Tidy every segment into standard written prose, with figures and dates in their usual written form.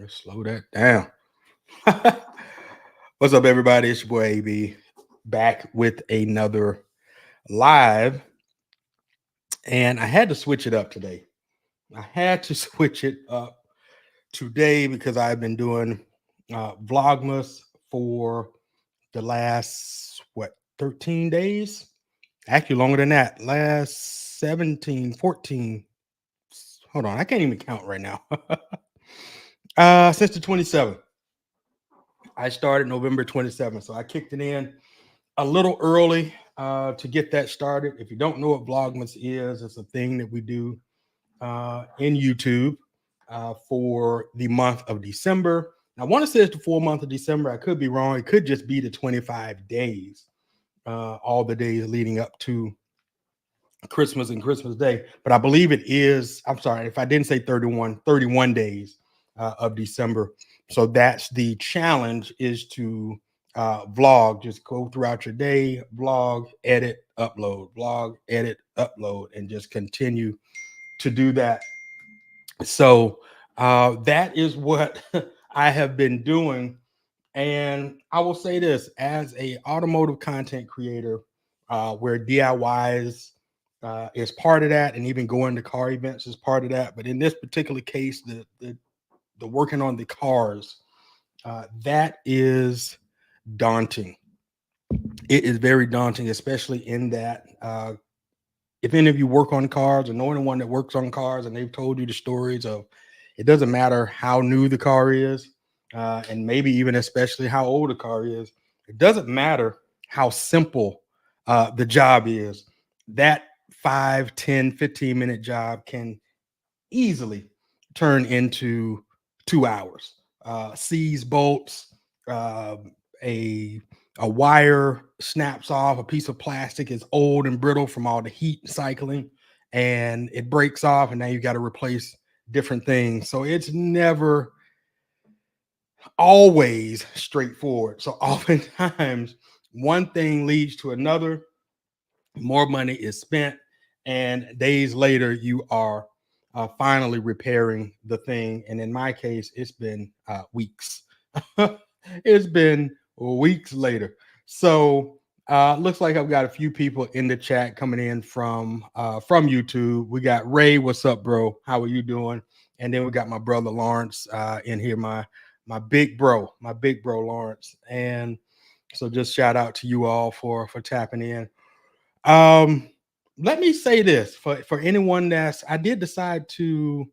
Let's slow that down. What's up, everybody? It's your boy AB back with another live, and I had to switch it up today. I had to switch it up today because I've been doing Vlogmas for the last 13 days, actually longer than that, last 17, 14. Hold on, I can't even count right now. Since the 27th. I started November 27th, so I kicked it in a little early to get that started. If you don't know what Vlogmas is, it's a thing that we do in YouTube for the month of December. I want to say it's the full month of December. I could be wrong. It could just be the 25 days, all the days leading up to Christmas and Christmas Day. But I believe it is, I'm sorry if I didn't say 31 days of December. So that's the challenge, is to vlog. Just go throughout your day, vlog, edit, upload, and just continue to do that. So that is what I have been doing. And I will say this, as a automotive content creator, where DIYs is part of that, and even going to car events is part of that. But in this particular case, the working on the cars, that is daunting. It is very daunting, especially in that if any of you work on cars or know anyone that works on cars, and they've told you the stories of, it doesn't matter how new the car is, and maybe even especially how old the car is. It doesn't matter how simple the job is. That 5, 10, 15-minute job can easily turn into 2 hours. Seize bolts, a wire snaps off, a piece of plastic is old and brittle from all the heat cycling, and it breaks off, and now you got to replace different things. So it's never always straightforward. So oftentimes one thing leads to another, more money is spent, and days later you are finally repairing the thing. And in my case, it's been weeks. It's been weeks later. So looks like I've got a few people in the chat coming in from YouTube. We got Ray. What's up, bro? How are you doing? And then we got my brother Lawrence in here, my big bro Lawrence. And so just shout out to you all for tapping in. Let me say this for anyone I did decide to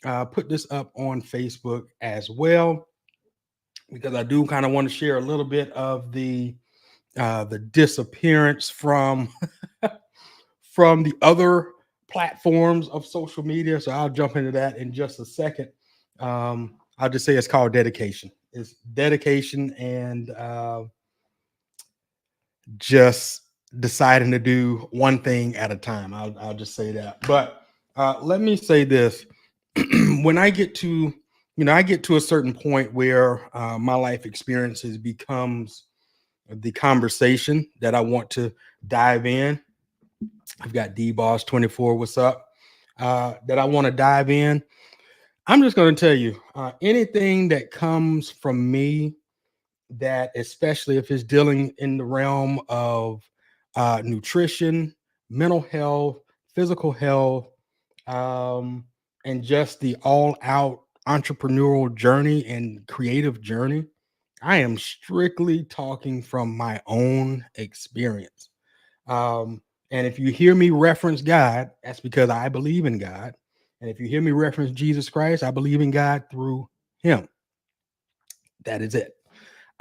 put this up on Facebook as well, because I do kind of want to share a little bit of the disappearance from from the other platforms of social media. So I'll jump into that in just a second. I'll just say it's called dedication. It's dedication, and just deciding to do one thing at a time. I'll just say that. But let me say this: when I get to, I get to a certain point where my life experiences becomes the conversation that I want to dive in. I've got DBoss24. What's up? That I want to dive in. I'm just going to tell you, anything that comes from me, that especially if it's dealing in the realm of nutrition, mental health, physical health, and just the all-out entrepreneurial journey and creative journey, I am strictly talking from my own experience. And if you hear me reference God, that's because I believe in God. And if you hear me reference Jesus Christ, I believe in God through him. That is it.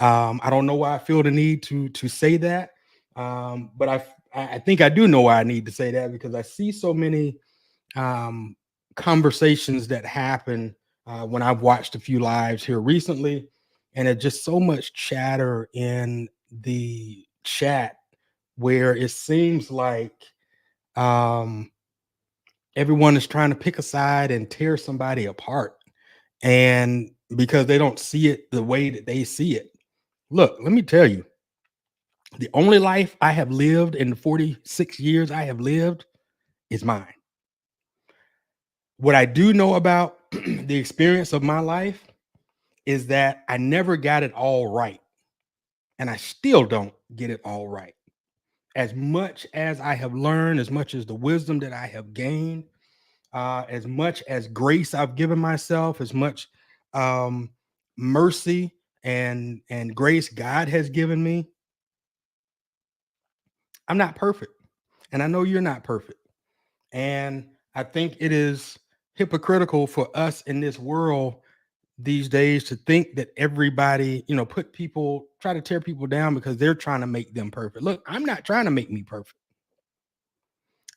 I don't know why I feel the need to say that, but I think I do know why I need to say that, because I see so many conversations that happen when I've watched a few lives here recently, and it's just so much chatter in the chat where it seems like everyone is trying to pick a side and tear somebody apart, and because they don't see it the way that they see it. Look, let me tell you, the only life I have lived in the 46 years I have lived is mine. What I do know about the experience of my life is that I never got it all right. And I still don't get it all right. As much as I have learned, as much as the wisdom that I have gained, as much as grace I've given myself, as much um, mercy and grace God has given me, I'm not perfect. And I know you're not perfect. And I think it is hypocritical for us in this world these days to think that everybody, try to tear people down because they're trying to make them perfect. Look, I'm not trying to make me perfect.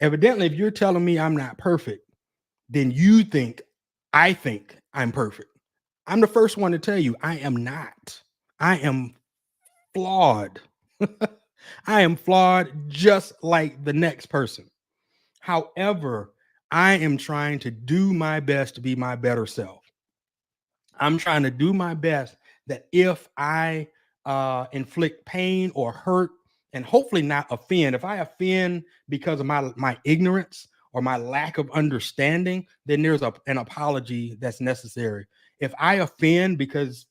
Evidently, if you're telling me I'm not perfect, then I think I'm perfect. I'm the first one to tell you I am not. I am flawed. I am flawed just like the next person. However, I am trying to do my best to be my better self. I'm trying to do my best that if I inflict pain or hurt, and hopefully not offend, if I offend because of my ignorance or my lack of understanding, then there's an apology that's necessary. If I offend because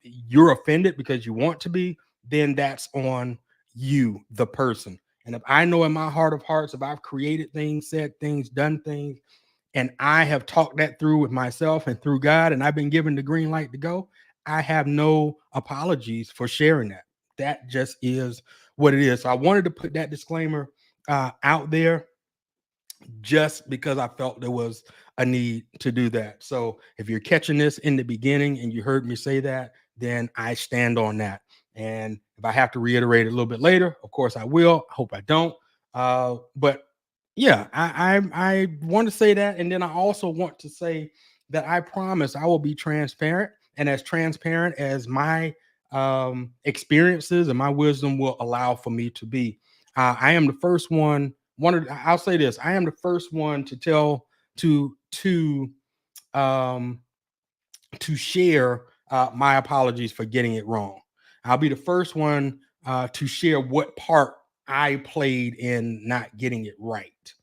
you're offended because you want to be, then that's on you, the person. And if I know in my heart of hearts, if I've created things, said things, done things, and I have talked that through with myself and through God, and I've been given the green light to go, I have no apologies for sharing that. That just is what it is. So I wanted to put that disclaimer out there just because I felt there was a need to do that. So if you're catching this in the beginning and you heard me say that, then I stand on that. And if I have to reiterate it a little bit later, of course I will. I hope I don't. But yeah, I want to say that, and then I also want to say that I promise I will be transparent, and as transparent as my experiences and my wisdom will allow for me to be. I am the first one. I'll say this: I am the first one to tell um, to share my apologies for getting it wrong. I'll be the first one to share what part I played in not getting it right,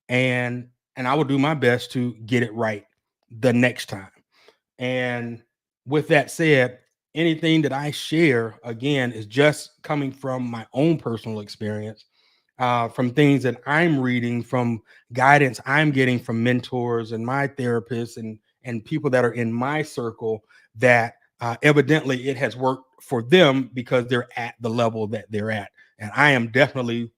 and I will do my best to get it right the next time. And with that said, anything that I share again is just coming from my own personal experience, from things that I'm reading, from guidance I'm getting from mentors and my therapists and people that are in my circle that evidently it has worked for them because they're at the level that they're at. And I am definitely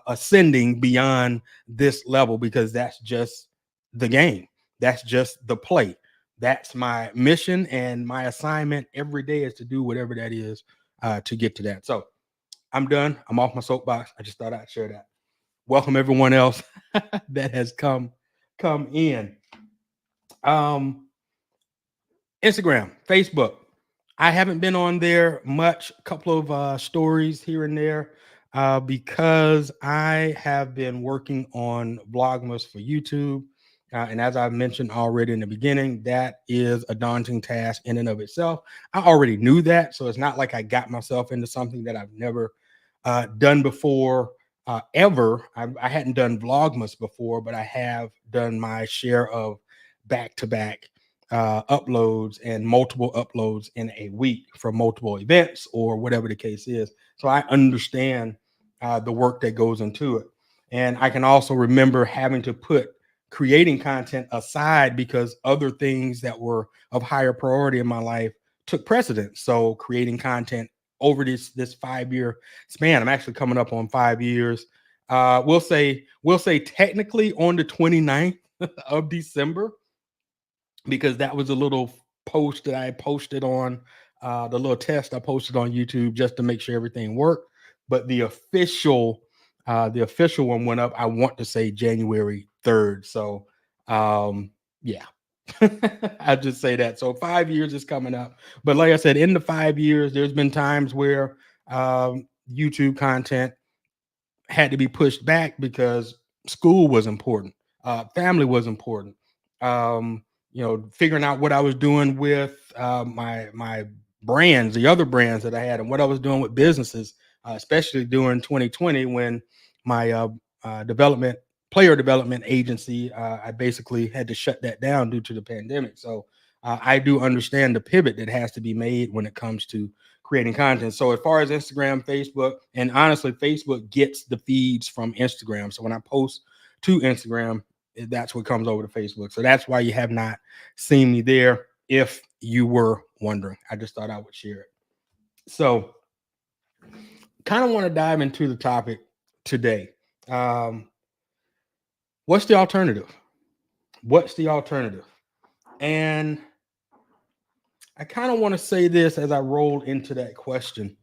ascending beyond this level because that's just the game. That's just the play. That's my mission, and my assignment every day is to do whatever that is to get to that. So I'm done. I'm off my soapbox. I just thought I'd share that. Welcome everyone else that has come in. Instagram, Facebook. I haven't been on there much. A couple of stories here and there because I have been working on Vlogmas for YouTube. And as I've mentioned already in the beginning, that is a daunting task in and of itself. I already knew that. So it's not like I got myself into something that I've never done before ever. I hadn't done Vlogmas before, but I have done my share of back-to-back uploads and multiple uploads in a week for multiple events or whatever the case is. So I understand the work that goes into it. And I can also remember having to put creating content aside because other things that were of higher priority in my life took precedence. So creating content over this 5-year span, I'm actually coming up on 5 years. We'll say technically on the 29th of December, because that was a little post that I posted on the little test I posted on YouTube just to make sure everything worked. But the official one went up, I want to say January 3rd. So yeah. I just say that. So 5 years is coming up. But like I said, in the 5 years, there's been times where YouTube content had to be pushed back because school was important, family was important. Figuring out what I was doing with my brands, the other brands that I had, and what I was doing with businesses, especially during 2020 when my player development agency, I basically had to shut that down due to the pandemic. So I do understand the pivot that has to be made when it comes to creating content. So as far as Instagram, Facebook, and honestly, Facebook gets the feeds from Instagram. So when I post to Instagram, that's what comes over to Facebook. So that's why you have not seen me there. If you were wondering, I just thought I would share it. So kind of want to dive into the topic today. What's the alternative? What's the alternative? And I kind of want to say this as I roll into that question.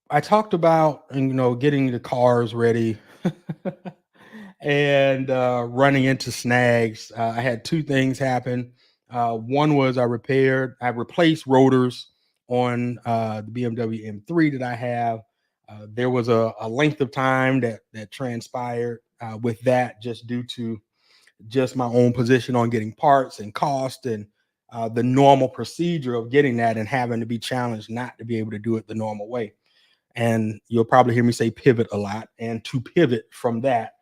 I talked about, getting the cars ready and running into snags. I had two things happen. One was I replaced rotors on the BMW M3 that I have. There was a length of time that transpired with that, just due to just my own position on getting parts and cost, and the normal procedure of getting that, and having to be challenged not to be able to do it the normal way. And you'll probably hear me say pivot a lot, and to pivot from that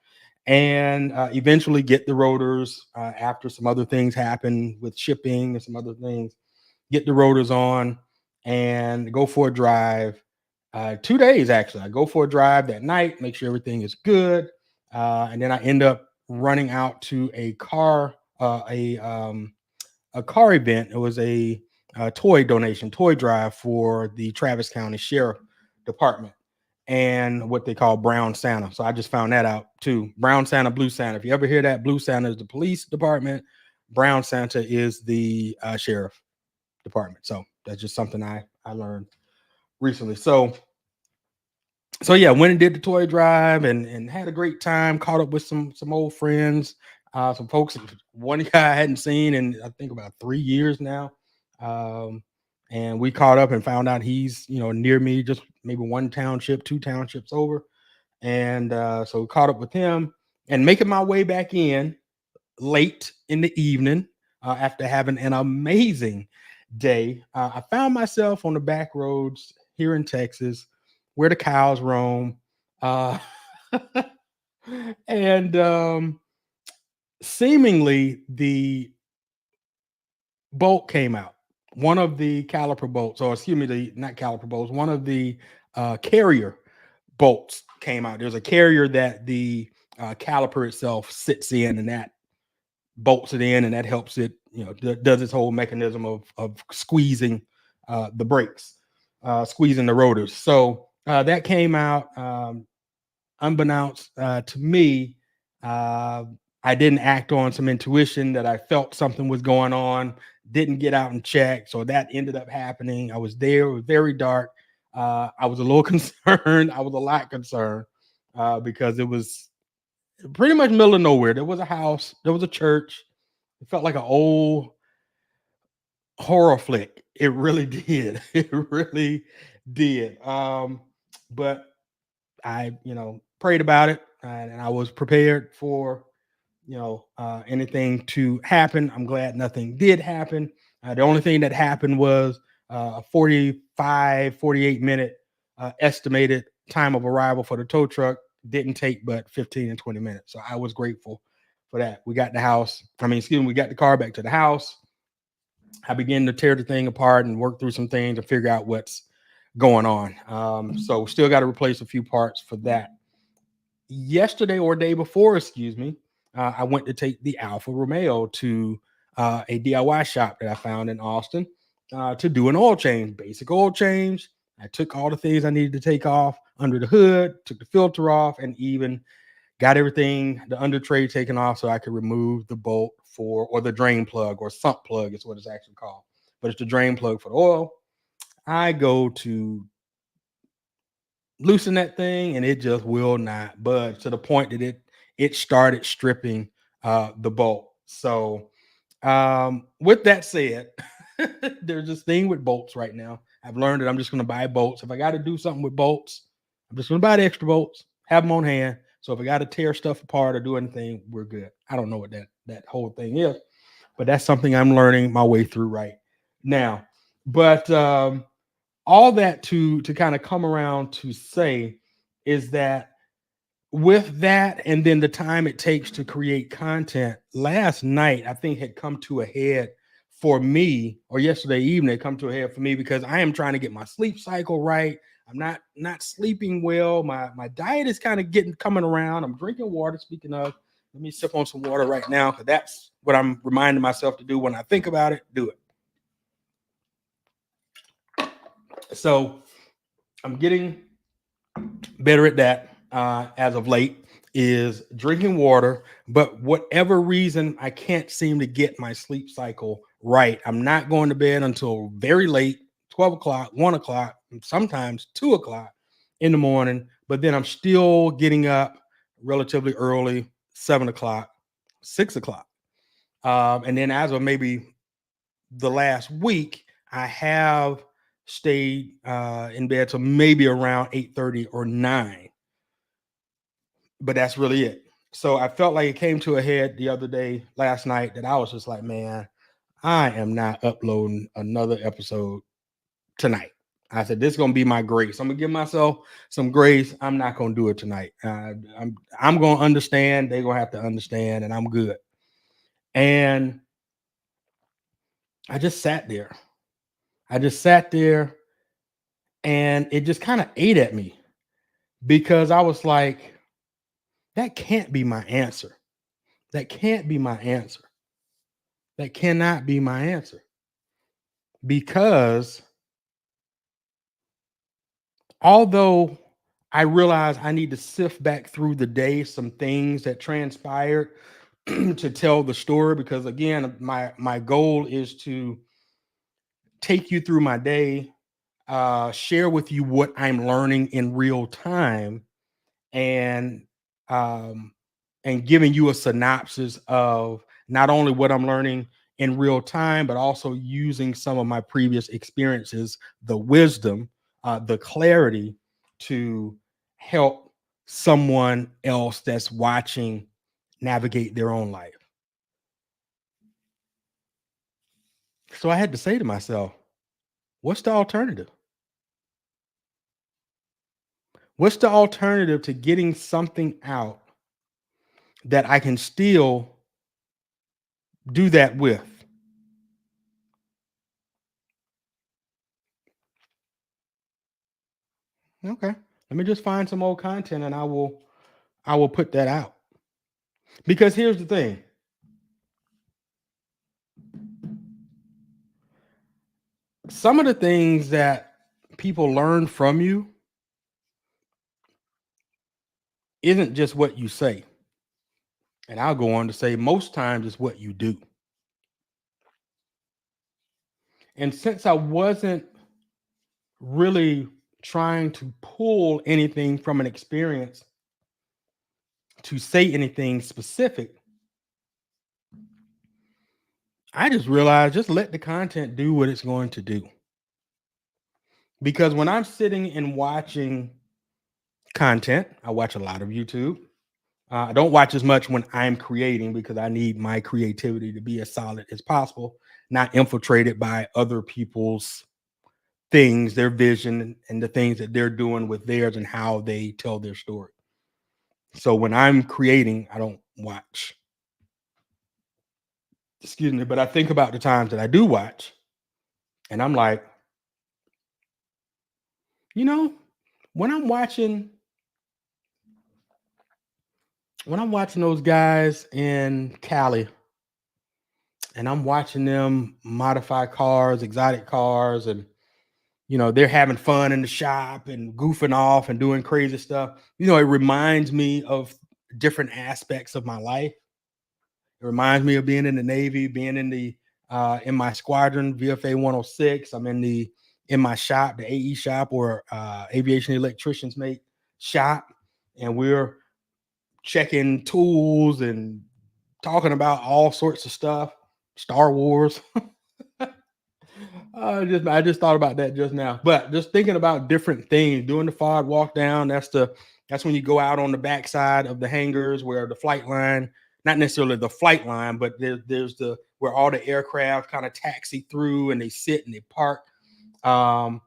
and eventually get the rotors after some other things happen with shipping and some other things, get the rotors on and go for a drive. 2 days actually. I go for a drive that night, make sure everything is good, and then I end up running out to a car event. It was a toy drive for the Travis County Sheriff Department and what they call Brown Santa. So I just found that out too. Brown Santa, Blue Santa. If you ever hear that, Blue Santa is the police department. Brown Santa is the sheriff department. So that's just something I learned recently. So yeah, went and did the toy drive and had a great time. Caught up with some old friends, some folks. One guy I hadn't seen in I think about 3 years now, and we caught up and found out he's near me, just maybe 2 townships over. And so caught up with him and making my way back in late in the evening after having an amazing day. I found myself on the back roads here in Texas where the cows roam. Uh, and seemingly the bolt came out. One of the caliper bolts, or excuse me, not caliper bolts, one of the carrier bolts came out. There's a carrier that the caliper itself sits in, and that bolts it in, and that helps it, does its whole mechanism of squeezing the brakes, squeezing the rotors. So that came out unbeknownst to me. I didn't act on some intuition that I felt something was going on, didn't get out and check. So that ended up happening. I was there, it was very dark. I was a little concerned. I was a lot concerned because it was pretty much middle of nowhere. There was a house, there was a church. It felt like an old horror flick. It really did. It really did. But I, prayed about it, and I was prepared for, anything to happen. I'm glad nothing did happen. The only thing that happened was a 48-minute estimated time of arrival for the tow truck. Didn't take but 15 and 20 minutes. So I was grateful for that. We got the we got the car back to the house. I began to tear the thing apart and work through some things and figure out what's going on. So still got to replace a few parts for that. Yesterday or day before, I went to take the Alfa Romeo to a DIY shop that I found in Austin to do an oil change, basic oil change. I took all the things I needed to take off under the hood, took the filter off, and even got everything, the under tray taken off so I could remove the bolt or the drain plug, or sump plug is what it's actually called. But it's the drain plug for the oil. I go to loosen that thing and it just will not budge, to the point that it started stripping the bolt. So with that said, there's this thing with bolts right now. I've learned that I'm just going to buy bolts. If I got to do something with bolts, I'm just going to buy the extra bolts, have them on hand. So if I got to tear stuff apart or do anything, we're good. I don't know what that whole thing is, but that's something I'm learning my way through right now. But all that to kind of come around to say is that with that, and then the time it takes to create content, last night I think had come to a head for me, or yesterday evening come to a head for me, because I am trying to get my sleep cycle right. I'm not sleeping well. My diet is kind of getting coming around. I'm drinking water. Speaking of, let me sip on some water right now, because that's what I'm reminding myself to do when I think about it. Do it. So I'm getting better at that as of late, is drinking water. But whatever reason, I can't seem to get my sleep cycle right. I'm not going to bed until very late, 12 o'clock, 1 o'clock, sometimes 2 o'clock in the morning. But then I'm still getting up relatively early, 7 o'clock, 6 o'clock. And then as of maybe the last week, I have stayed in bed till maybe around 8:30 or 9, but that's really it. So I felt like it came to a head the other day, last night, that I was just like, man, I am not uploading another episode tonight. I said, this is gonna be my grace. I'm gonna give myself some grace. I'm not gonna do it tonight. I'm gonna understand. They're gonna have to understand, and I'm good. And I just sat there. I just sat there, and it just kind of ate at me, because I was like, that can't be my answer. That can't be my answer. That cannot be my answer, because although I realize I need to sift back through the day some things that transpired to tell the story, because again, my goal is to take you through my day, share with you what I'm learning in real time, and um, and giving you a synopsis of not only what I'm learning in real time, but also using some of my previous experiences, the wisdom, the clarity, to help someone else that's watching navigate their own life. So I had to say to myself, what's the alternative? What's the alternative to getting something out that I can still do that with? Okay. Let me just find some old content, and I will put that out. Because here's the thing. Some of the things that people learn from you isn't just what you say. And I'll go on to say most times it's what you do. And since I wasn't really trying to pull anything from an experience to say anything specific, I just realized, just let the content do what it's going to do. Because when I'm sitting and watching content, I watch a lot of YouTube. I don't watch as much when I'm creating, because I need my creativity to be as solid as possible, not infiltrated by other people's things, their vision, and the things that they're doing with theirs and how they tell their story. So when I'm creating, I don't watch. Excuse me, but I think about the times that I do watch, and I'm like, you know, when I'm watching those guys in Cali, and I'm watching them modify cars, exotic cars, and they're having fun in the shop and goofing off and doing crazy stuff. It reminds me of different aspects of my life. It reminds me of being in the Navy, being in my squadron, VFA 106. I'm in my shop, the AE shop, or aviation electricians mate shop, and we're checking tools and talking about all sorts of stuff, Star Wars. I just thought about that just now. But just thinking about different things, doing the FOD walk down. That's when you go out on the backside of the hangars where the flight line, not necessarily the flight line, but there's the where all the aircraft kind of taxi through and they sit and they park. FOD,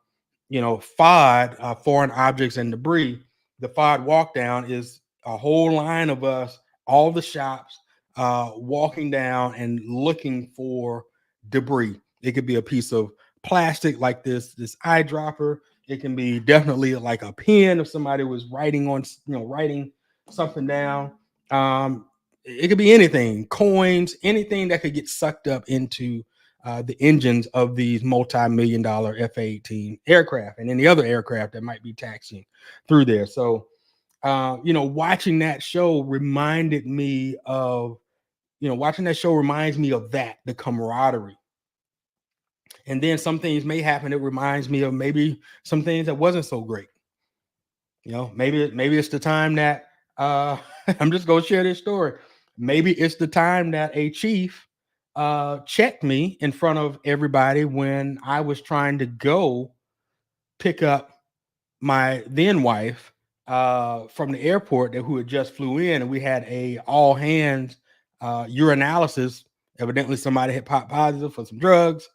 foreign objects and debris. The FOD walk down is a whole line of us, all the shops, walking down and looking for debris. It could be a piece of plastic like this eyedropper. It can be definitely like a pen if somebody was writing on, writing something down. Um, it could be anything, coins, anything that could get sucked up into the engines of these multi-million-dollar F-18 aircraft and any other aircraft that might be taxiing through there. So, watching that show reminded me of, watching that show reminds me of that, the camaraderie. And then some things may happen. It reminds me of maybe some things that wasn't so great. Maybe it's the time that I'm just gonna share this story. Maybe it's the time that a chief checked me in front of everybody when I was trying to go pick up my then wife from the airport who had just flew in, and we had a all hands urinalysis. Evidently, somebody had popped positive for some drugs.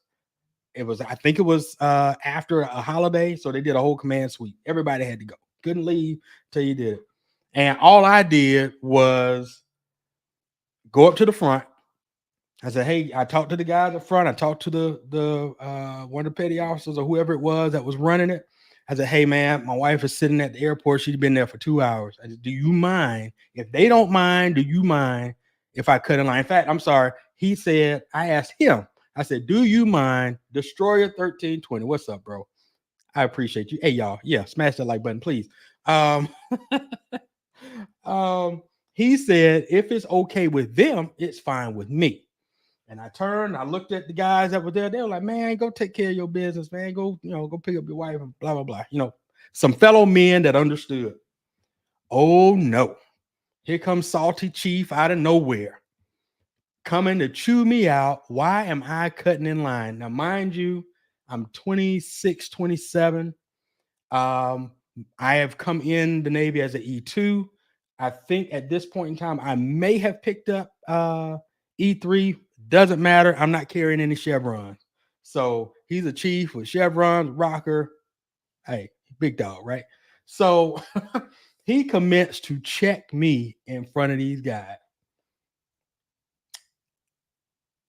I think it was after a holiday, so they did a whole command suite. Everybody had to go. Couldn't leave till you did it. And all I did was go up to the front. I said, "Hey," I talked to the guys up front. I talked to the one of the petty officers or whoever it was that was running it. I said, "Hey, man, my wife is sitting at the airport. She's been there for 2 hours. I said, do you mind? If they don't mind, do you mind if I cut in line?" In fact, I'm sorry. He said, I asked him, I said, "Do you mind, Destroyer 1320? What's up, bro? I appreciate you. Hey, y'all. Yeah, smash that like button, please." Um, he said, "If it's okay with them, it's fine with me." And I turned, I looked at the guys that were there. They were like, "Man, go take care of your business, man. Go, go pick up your wife and blah, blah, blah." Some fellow men that understood. Oh no. Here comes Salty Chief out of nowhere, coming to chew me out. Why am I cutting in line? Now, mind you, I'm 26, 27. I have come in the Navy as an E2. I think at this point in time, I may have picked up E3. Doesn't matter. I'm not carrying any chevrons. So he's a chief with chevrons, rocker. Hey, big dog, right? So he commenced to check me in front of these guys.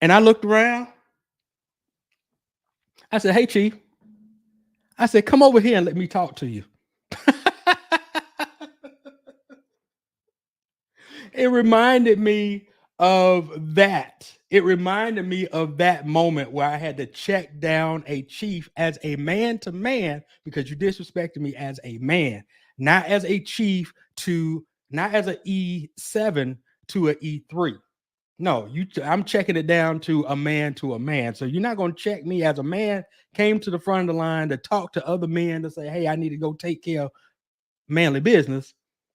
And I looked around. I said, "Hey, chief." I said, "Come over here and let me talk to you." It reminded me of that. It reminded me of that moment where I had to check down a chief as a man to man because you disrespected me as a man, not as a chief not as an E7 to an E3. No, I'm checking it down to a man to a man. So you're not going to check me as a man came to the front of the line to talk to other men to say, "Hey, I need to go take care of manly business."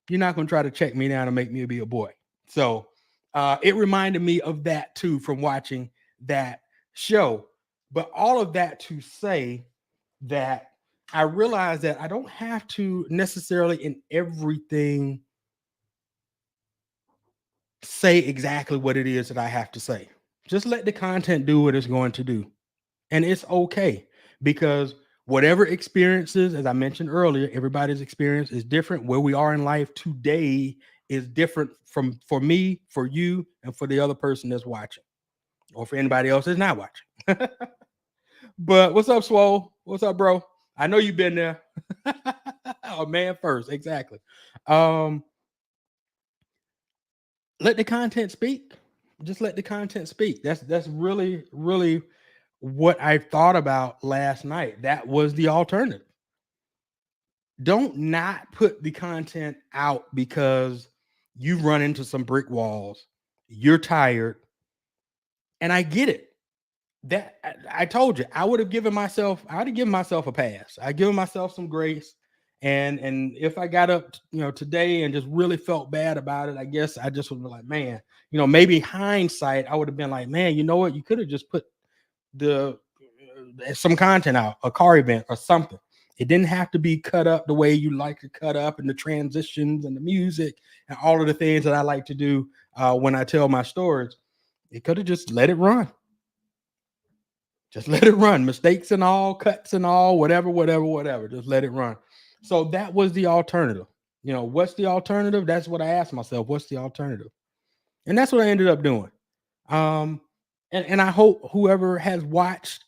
You're not going to try to check me down and make me be a boy. So it reminded me of that too from watching that show. But all of that to say that I realized that I don't have to necessarily in everything say exactly what it is that I have to say. Just let the content do what it's going to do. And it's okay because whatever experiences, as I mentioned earlier, everybody's experience is different. Where we are in life today is different from for me, for you, and for the other person that's watching, or for anybody else that's not watching. But what's up, Swole? What's up, bro? I know you've been there. A man first, exactly. Um, let the content speak. Just let the content speak. That's really, really what I thought about last night. That was the alternative. Don't not put the content out because you've run into some brick walls. You're tired. And I get it. That I told you, I'd have given myself a pass. I'd given myself some grace. And if I got up, today and just really felt bad about it, I guess I just would be like, man, maybe hindsight, I would have been like, man, you know what? You could have just put some content out, a car event or something. It didn't have to be cut up the way you like to cut up, and the transitions and the music and all of the things that I like to do when I tell my stories. It could have just let it run. Just let it run. Mistakes and all, cuts and all, whatever. Just let it run. So that was the alternative. What's the alternative? That's what I asked myself. What's the alternative? And that's what I ended up doing. And I hope whoever has watched,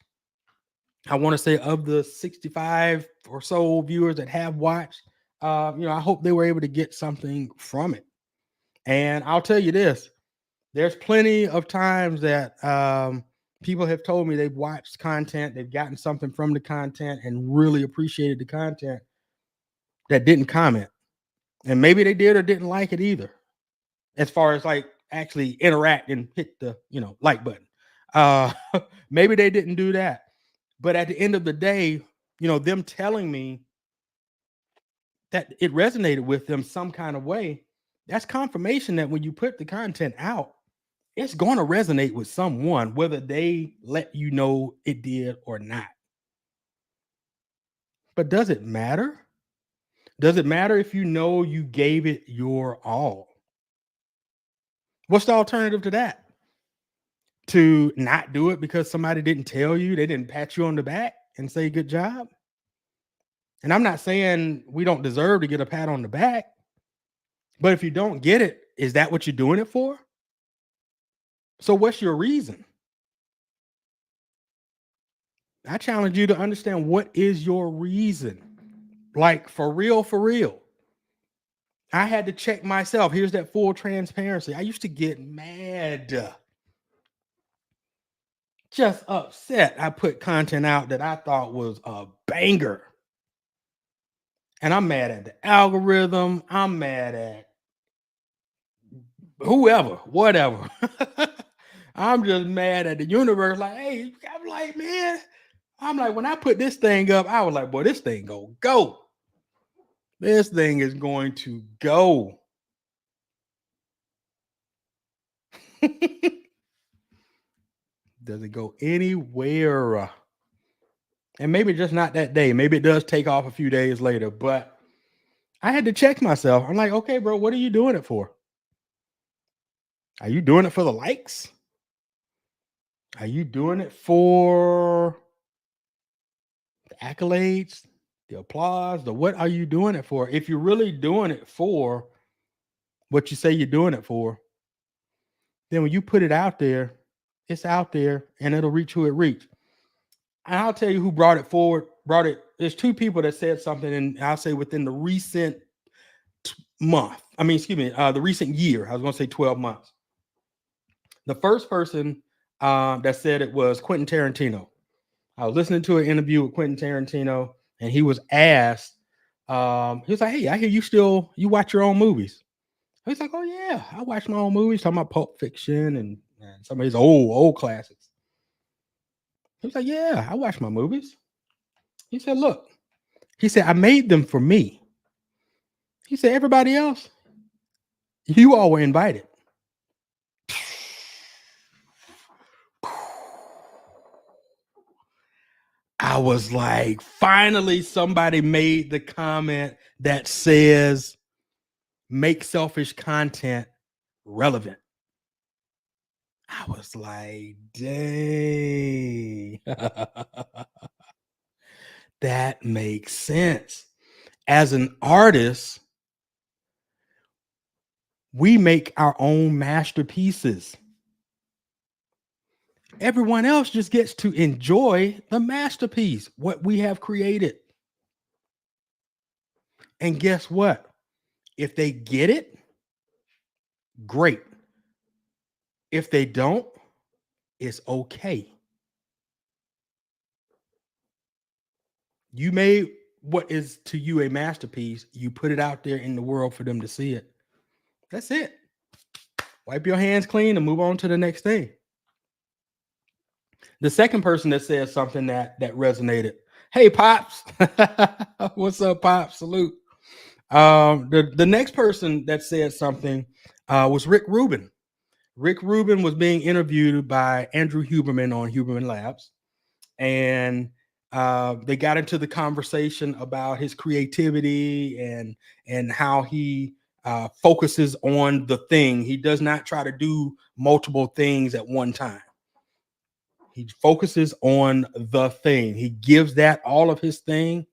I want to say of the 65 or so viewers that have watched, I hope they were able to get something from it. And I'll tell you this, there's plenty of times that people have told me they've watched content, they've gotten something from the content and really appreciated the content that didn't comment. And maybe they did or didn't like it either, as far as like actually interact and hit the, like button. Maybe they didn't do that. But at the end of the day, them telling me that it resonated with them some kind of way, that's confirmation that when you put the content out, it's going to resonate with someone, whether they let you know it did or not. But does it matter? Does it matter if you gave it your all? What's the alternative to that? To not do it because somebody didn't tell you, they didn't pat you on the back and say good job? And I'm not saying we don't deserve to get a pat on the back, but if you don't get it, is that what you're doing it for? So what's your reason? I challenge you to understand, what is your reason? Like, for real, for real. I had to check myself. Here's that full transparency. I used to get mad, just upset. I put content out that I thought was a banger. And I'm mad at the algorithm. I'm mad at whoever, whatever. I'm just mad at the universe. Like, hey, I'm like, man, when I put this thing up, I was like, boy, this thing gonna go. This thing is going to go. Does it go anywhere? And maybe just not that day. Maybe it does take off a few days later, but I had to check myself. I'm like, okay, bro, what are you doing it for? Are you doing it for the likes? Are you doing it for the accolades, the applause, what are you doing it for? If you're really doing it for what you say you're doing it for, then when you put it out there, it's out there and it'll reach who it reach. And I'll tell you who brought it. There's two people that said something, and I'll say within the recent month. The recent year. I was going to say 12 months. The first person that said it was Quentin Tarantino. I was listening to an interview with Quentin Tarantino, and he was asked, he was like, hey, I hear you watch your own movies. He's like, oh yeah, I watch my own movies, talking about Pulp Fiction and some of his old classics. He was like, yeah, I watch my movies. He said, look, I made them for me. He said, everybody else, you all were invited. I was like, finally, somebody made the comment that says, make selfish content relevant. I was like, dang. That makes sense. As an artist, we make our own masterpieces. Everyone else just gets to enjoy the masterpiece, what we have created. And guess what? If they get it, great. If they don't, it's okay. You made what is to you a masterpiece. You put it out there in the world for them to see it. That's it. Wipe your hands clean and move on to the next thing. The second person that said something that resonated. Hey, Pops. What's up, Pops? Salute. The next person that said something was Rick Rubin. Rick Rubin was being interviewed by Andrew Huberman on Huberman Labs. And they got into the conversation about his creativity and how he focuses on the thing. He does not try to do multiple things at one time. He focuses on the thing. He gives that all of his time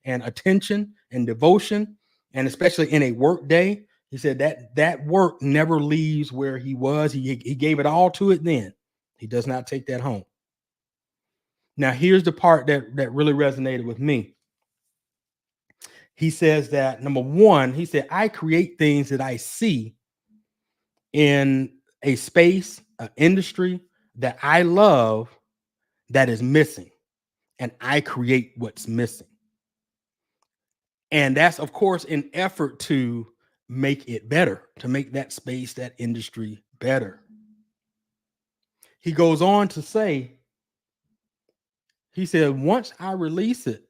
and attention and devotion. And especially in a work day, he said that work never leaves where he was. He gave it all to it then. He does not take that home. Now, here's the part that really resonated with me. He says that number one, he said, I create things that I see in a space, an industry that I love that is missing. And I create what's missing. And that's, of course, an effort to make it better, to make that space, that industry better. He goes on to say, he said, once I release it,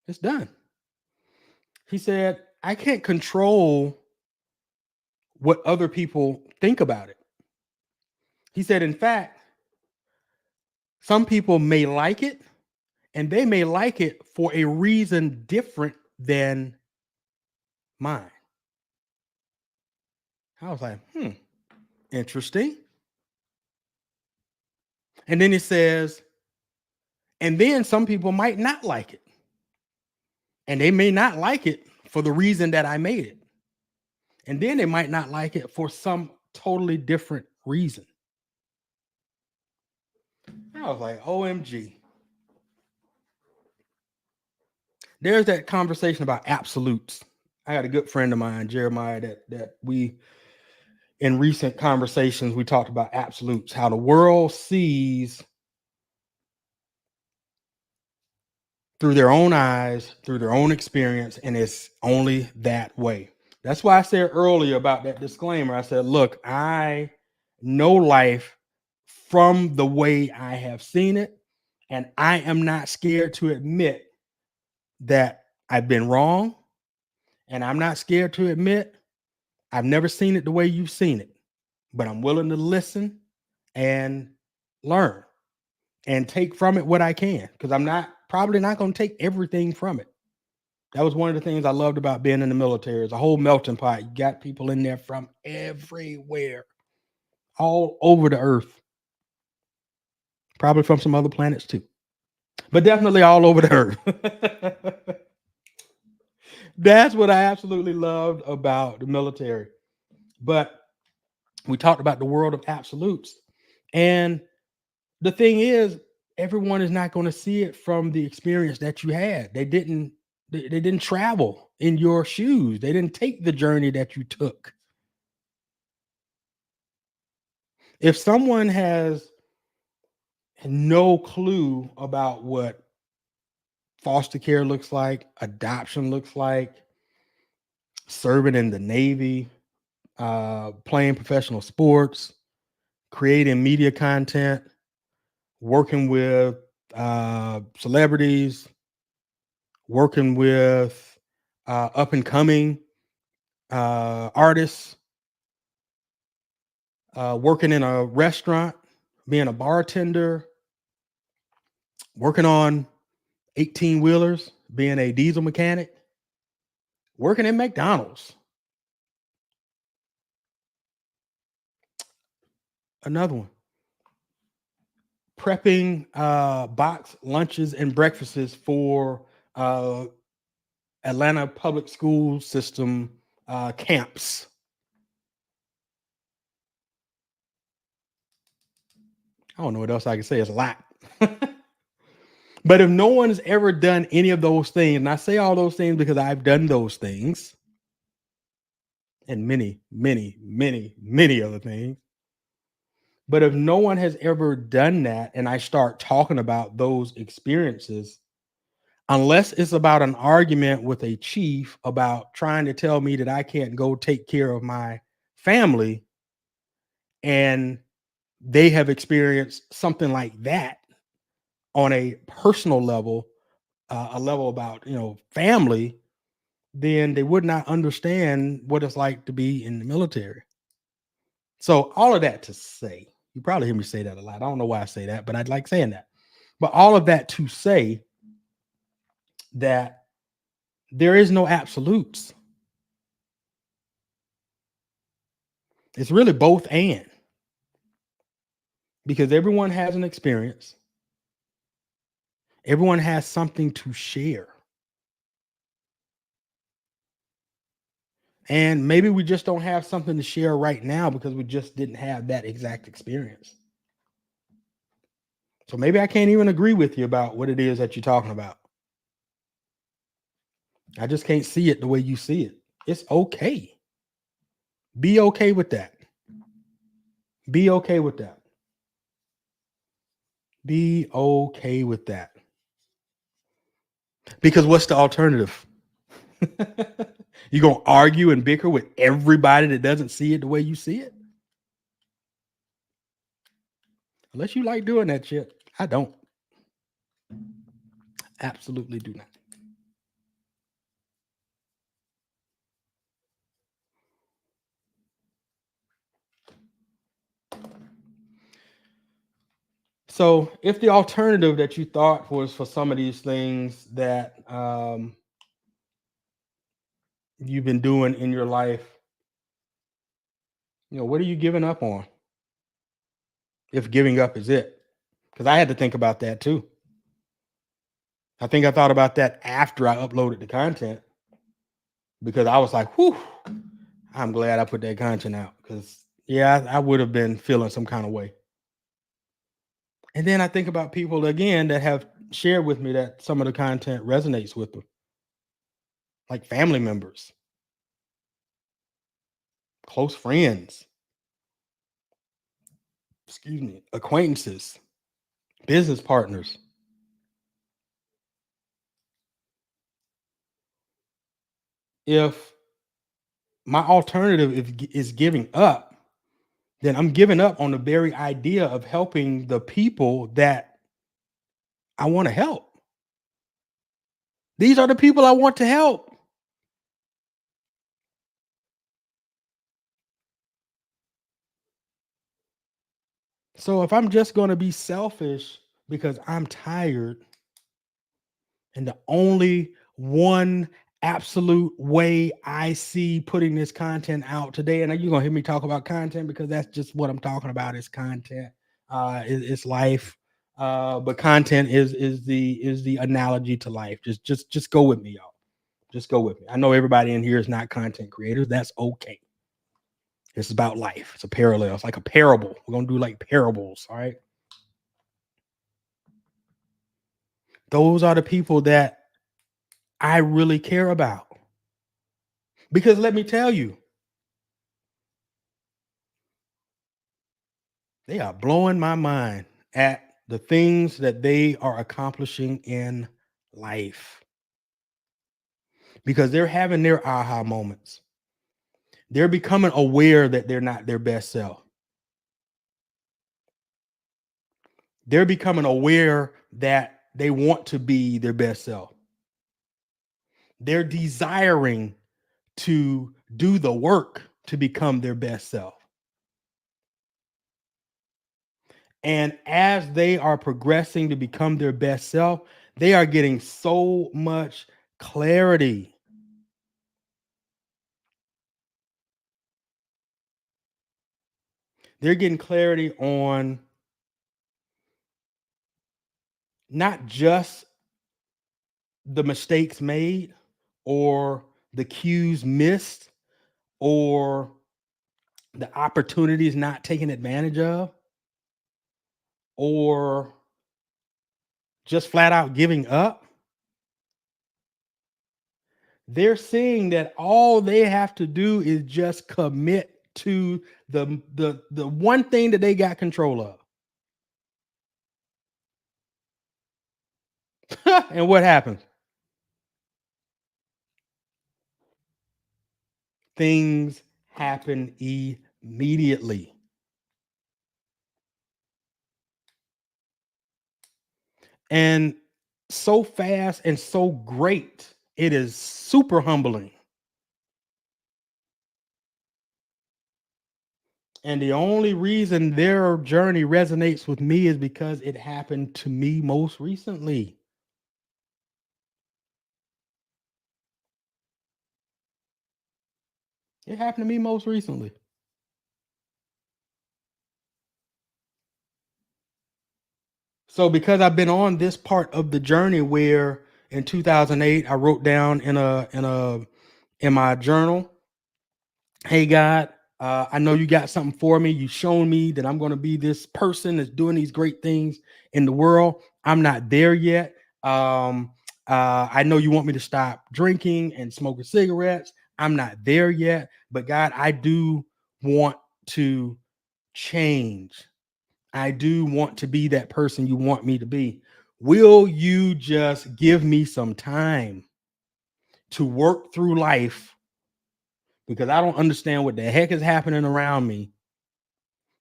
it's done. He said, I can't control what other people think about it. He said, in fact, some people may like it, and they may like it for a reason different than mine. I was like, interesting. And then it says, and then some people might not like it. And they may not like it for the reason that I made it. And then they might not like it for some totally different reason. I was like, OMG. There's that conversation about absolutes. I got a good friend of mine, Jeremiah, that we, in recent conversations, we talked about absolutes, how the world sees through their own eyes, through their own experience, and it's only that way. That's why I said earlier about that disclaimer. I said, look, I know life from the way I have seen it, and I am not scared to admit that I've been wrong, and I'm not scared to admit I've never seen it the way you've seen it, but I'm willing to listen and learn and take from it what I can, because I'm probably not going to take everything from it. That was one of the things I loved about being in the military. It's a whole melting pot. You got people in there from everywhere, all over the earth, probably from some other planets too, but definitely all over the earth. That's what I absolutely loved about the military. But we talked about the world of absolutes. And the thing is, everyone is not going to see it from the experience that you had. They didn't travel in your shoes. They didn't take the journey that you took. If someone has no clue about what foster care looks like, adoption looks like, serving in the Navy, playing professional sports, creating media content, working with celebrities, working with up and coming artists, working in a restaurant, being a bartender, working on 18 wheelers, being a diesel mechanic, working at McDonald's. Another one. Prepping box lunches and breakfasts for Atlanta public school system camps. I don't know what else I can say. It's a lot. But if no one has ever done any of those things, and I say all those things because I've done those things and many, many, many, many other things. But if no one has ever done that, and I start talking about those experiences, unless it's about an argument with a chief about trying to tell me that I can't go take care of my family, and they have experienced something like that on a personal level, a level about family, then they would not understand what it's like to be in the military. So all of that to say, you probably hear me say that a lot. I don't know why I say that, but I'd like saying that. But all of that to say that there is no absolutes. It's really both and, because everyone has an experience. Everyone has something to share. And maybe we just don't have something to share right now because we just didn't have that exact experience. So maybe I can't even agree with you about what it is that you're talking about. I just can't see it the way you see it. It's okay. Be okay with that. Be okay with that. Be okay with that. Because what's the alternative? You're going to argue and bicker with everybody that doesn't see it the way you see it? Unless you like doing that shit. I don't. Absolutely do not. So if the alternative that you thought was for some of these things that you've been doing in your life, what are you giving up on? If giving up is it? Because I had to think about that too. I think I thought about that after I uploaded the content because I was like, whew, I'm glad I put that content out because, yeah, I would have been feeling some kind of way. And then I think about people again that have shared with me that some of the content resonates with them, like family members, close friends, acquaintances, business partners. If my alternative is giving up, then I'm giving up on the very idea of helping the people that I want to help. These are the people I want to help. So if I'm just going to be selfish because I'm tired, and the only one absolute way I see putting this content out today, and you're going to hear me talk about content because that's just what I'm talking about is content. It's life. But content is the analogy to life. Just go with me, y'all. Just go with me. I know everybody in here is not content creators. That's okay. It's about life. It's a parallel. It's like a parable. We're gonna do like parables. All right. Those are the people that I really care about. Because let me tell you, they are blowing my mind at the things that they are accomplishing in life. Because they're having their aha moments. They're becoming aware that they're not their best self. They're becoming aware that they want to be their best self. They're desiring to do the work to become their best self. And as they are progressing to become their best self, they are getting so much clarity. They're getting clarity on not just the mistakes made or the cues missed or the opportunities not taken advantage of or just flat out giving up. They're seeing that all they have to do is just commit to the one thing that they got control of. And what happens? Things happen immediately. And so fast and so great. It is super humbling. And the only reason their journey resonates with me is because it happened to me most recently. It happened to me most recently. So because I've been on this part of the journey where in 2008 I wrote down in my journal hey, God, I know you got something for me. You've shown me that I'm going to be this person that's doing these great things in the world. I'm not there yet. I know you want me to stop drinking and smoking cigarettes. I'm not there yet. But God, I do want to change. I do want to be that person you want me to be. Will you just give me some time to work through life, because I don't understand what the heck is happening around me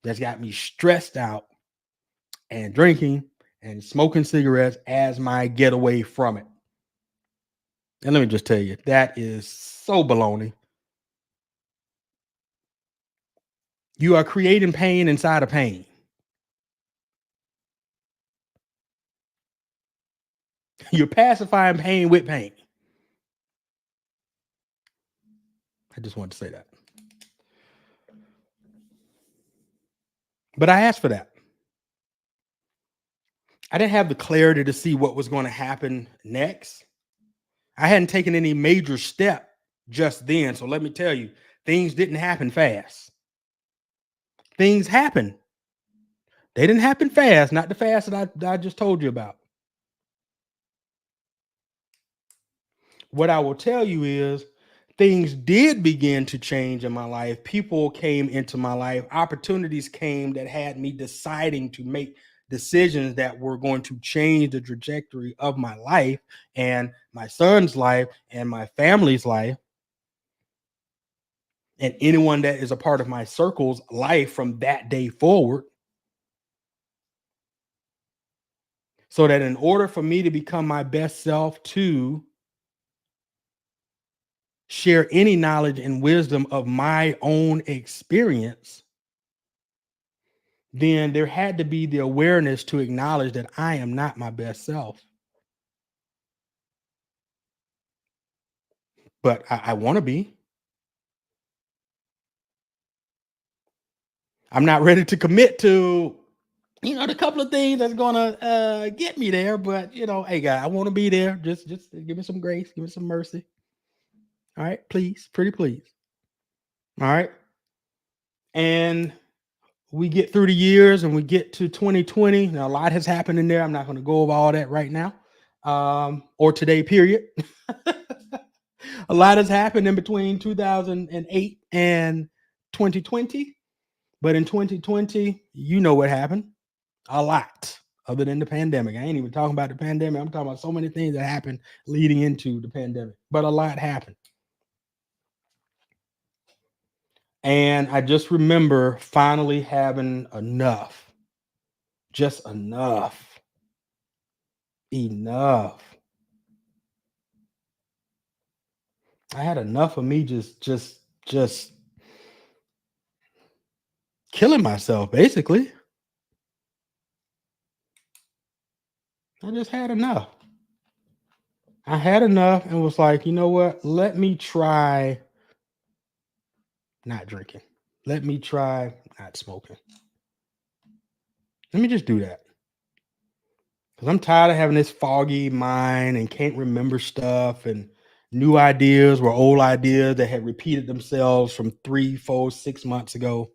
that's got me stressed out and drinking and smoking cigarettes as my getaway from it. And let me just tell you, that is so baloney. You are creating pain inside of pain. You're pacifying pain with pain. I just wanted to say that. But I asked for that. I didn't have the clarity to see what was going to happen next. I hadn't taken any major step just then. So let me tell you, things didn't happen fast. Things happen. They didn't happen fast, not the fast that I just told you about. What I will tell you is things did begin to change in my life. People came into my life, opportunities came that had me deciding to make decisions that were going to change the trajectory of my life and my son's life and my family's life and anyone that is a part of my circle's life from that day forward. So that in order for me to become my best self, to share any knowledge and wisdom of my own experience, then there had to be the awareness to acknowledge that I am not my best self. But I want to be. I'm not ready to commit to, the couple of things that's gonna get me there. But hey, guy, I want to be there. Just give me some grace, give me some mercy. All right, please, pretty please. All right, and we get through the years and we get to 2020. Now, a lot has happened in there. I'm not going to go over all that right now, or today, period. A lot has happened in between 2008 and 2020. But in 2020, you know what happened? A lot, other than the pandemic. I ain't even talking about the pandemic. I'm talking about so many things that happened leading into the pandemic. But a lot happened. And I just remember finally having enough. Just enough. Enough. I had enough of me just killing myself, basically. I just had enough. I had enough and was like, you know what? Let me try not drinking. Let me try not smoking. Let me just do that. Because I'm tired of having this foggy mind and can't remember stuff, and new ideas were old ideas that had repeated themselves from 3, 4, 6 months ago.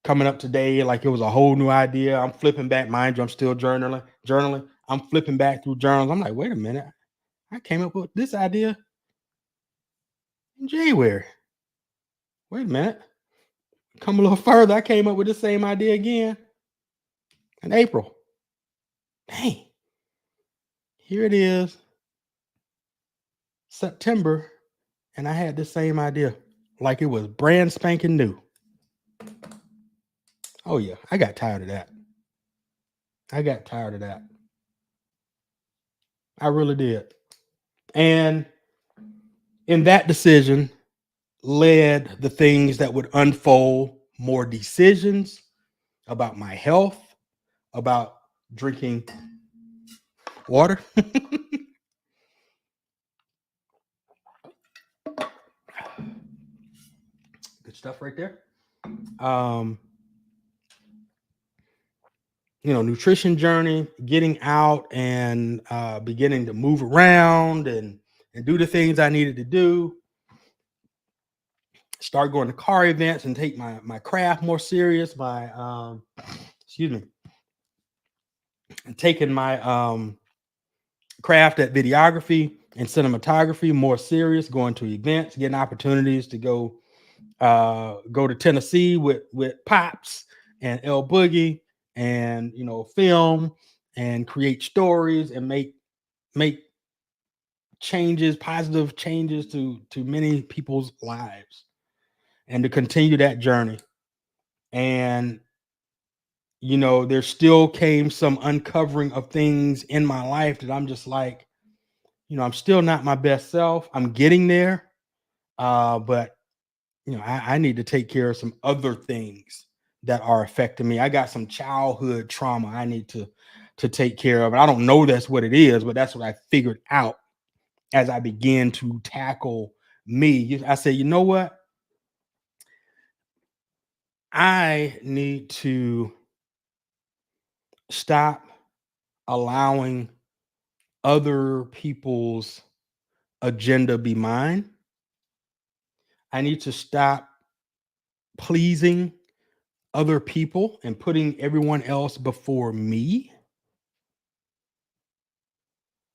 Coming up today like it was a whole new idea. I'm flipping back, mind you, I'm still journaling. I'm flipping back through journals. I'm like, wait a minute. I came up with this idea in January. Wait a minute. Come a little further. I came up with the same idea again in April. Dang. Here it is, September, and I had the same idea like it was brand spanking new. Oh, yeah. I got tired of that. I got tired of that. I really did. And in that decision led the things that would unfold more decisions about my health, about drinking water. Good stuff right there. Um, nutrition journey, getting out and beginning to move around and do the things I needed to do. start going to car events and take my craft more serious. My excuse me, taking my craft at videography and cinematography more serious, going to events, getting opportunities to go to Tennessee with Pops and El Boogie, and film and create stories and make changes, positive changes to many people's lives, and to continue that journey. And there still came some uncovering of things in my life that I'm just like, I'm still not my best self. I'm getting there. But I need to take care of some other things that are affecting me. I got some childhood trauma I need to take care of. And I don't know that's what it is, but that's what I figured out as I began to tackle me. I said, you know what? I need to stop allowing other people's agenda be mine. I need to stop pleasing other people and putting everyone else before me.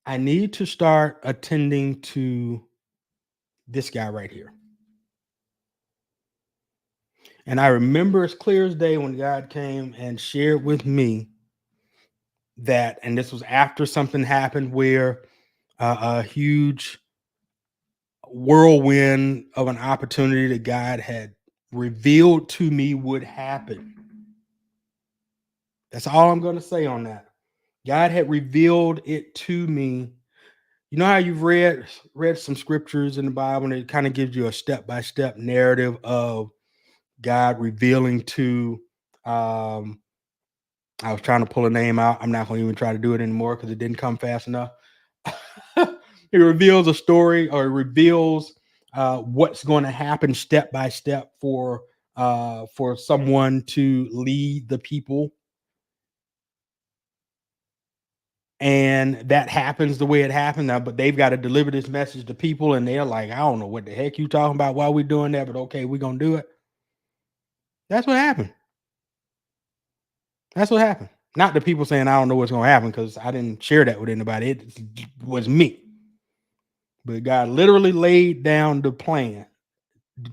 I need to start attending to this guy right here. And I remember as clear as day when God came and shared with me that, and this was after something happened where a huge whirlwind of an opportunity that God had revealed to me would happen. That's all I'm going to say on that. God had revealed it to me. You know how you've read some scriptures in the Bible, and it kind of gives you a step-by-step narrative of God revealing to I was trying to pull a name out. I'm not going to even try to do it anymore because it didn't come fast enough. It reveals a story, or it reveals what's going to happen step by step for someone to lead the people. And that happens the way it happened now, but they've got to deliver this message to people, and they're like, I don't know what the heck you talking about while we're doing that, but okay, we're going to do it. That's what happened. That's what happened. Not the people saying, I don't know what's going to happen, because I didn't share that with anybody. It was me. But God literally laid down the plan,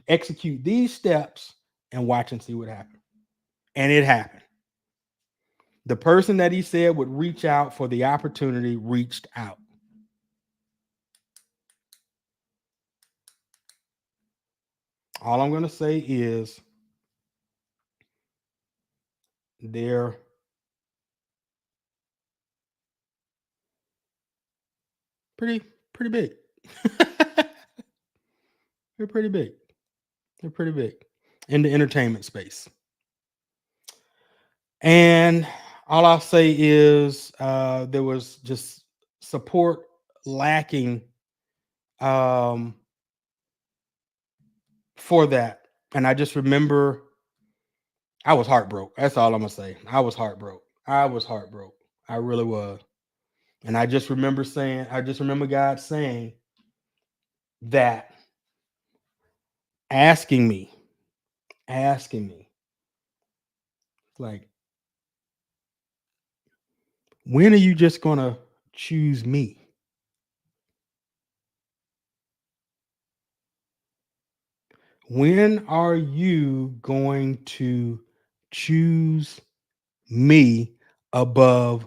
execute these steps, and watch and see what happens. And it happened. The person that he said would reach out for the opportunity reached out. All I'm going to say is they're pretty big. They're pretty big. They're pretty big in the entertainment space. And all I'll say is there was just support lacking for that. And I just remember I was heartbroken. That's all I'm gonna say. I was heartbroken. I really was. And I just remember God saying that, asking me, like, when are you just gonna choose me? When are you going to choose me above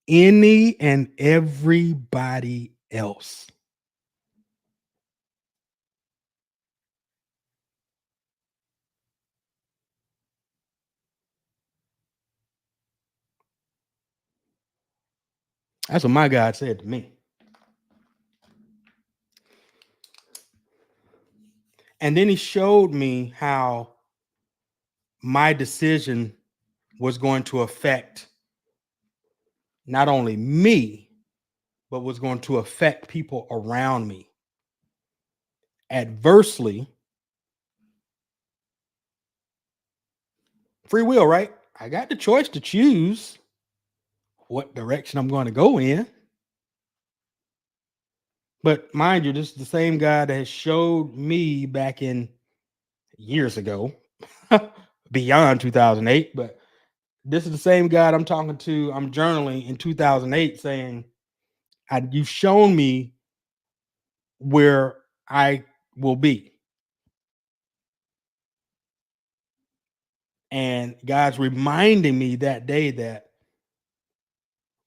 any and everybody else? That's what my God said to me. And then he showed me how my decision was going to affect not only me, but was going to affect people around me adversely. Free will, right? I got the choice to choose what direction I'm going to go in. But mind you, this is the same guy that has showed me back in years ago, beyond 2008. But this is the same God I'm talking to. I'm journaling in 2008 saying, you've shown me where I will be. And God's reminding me that day that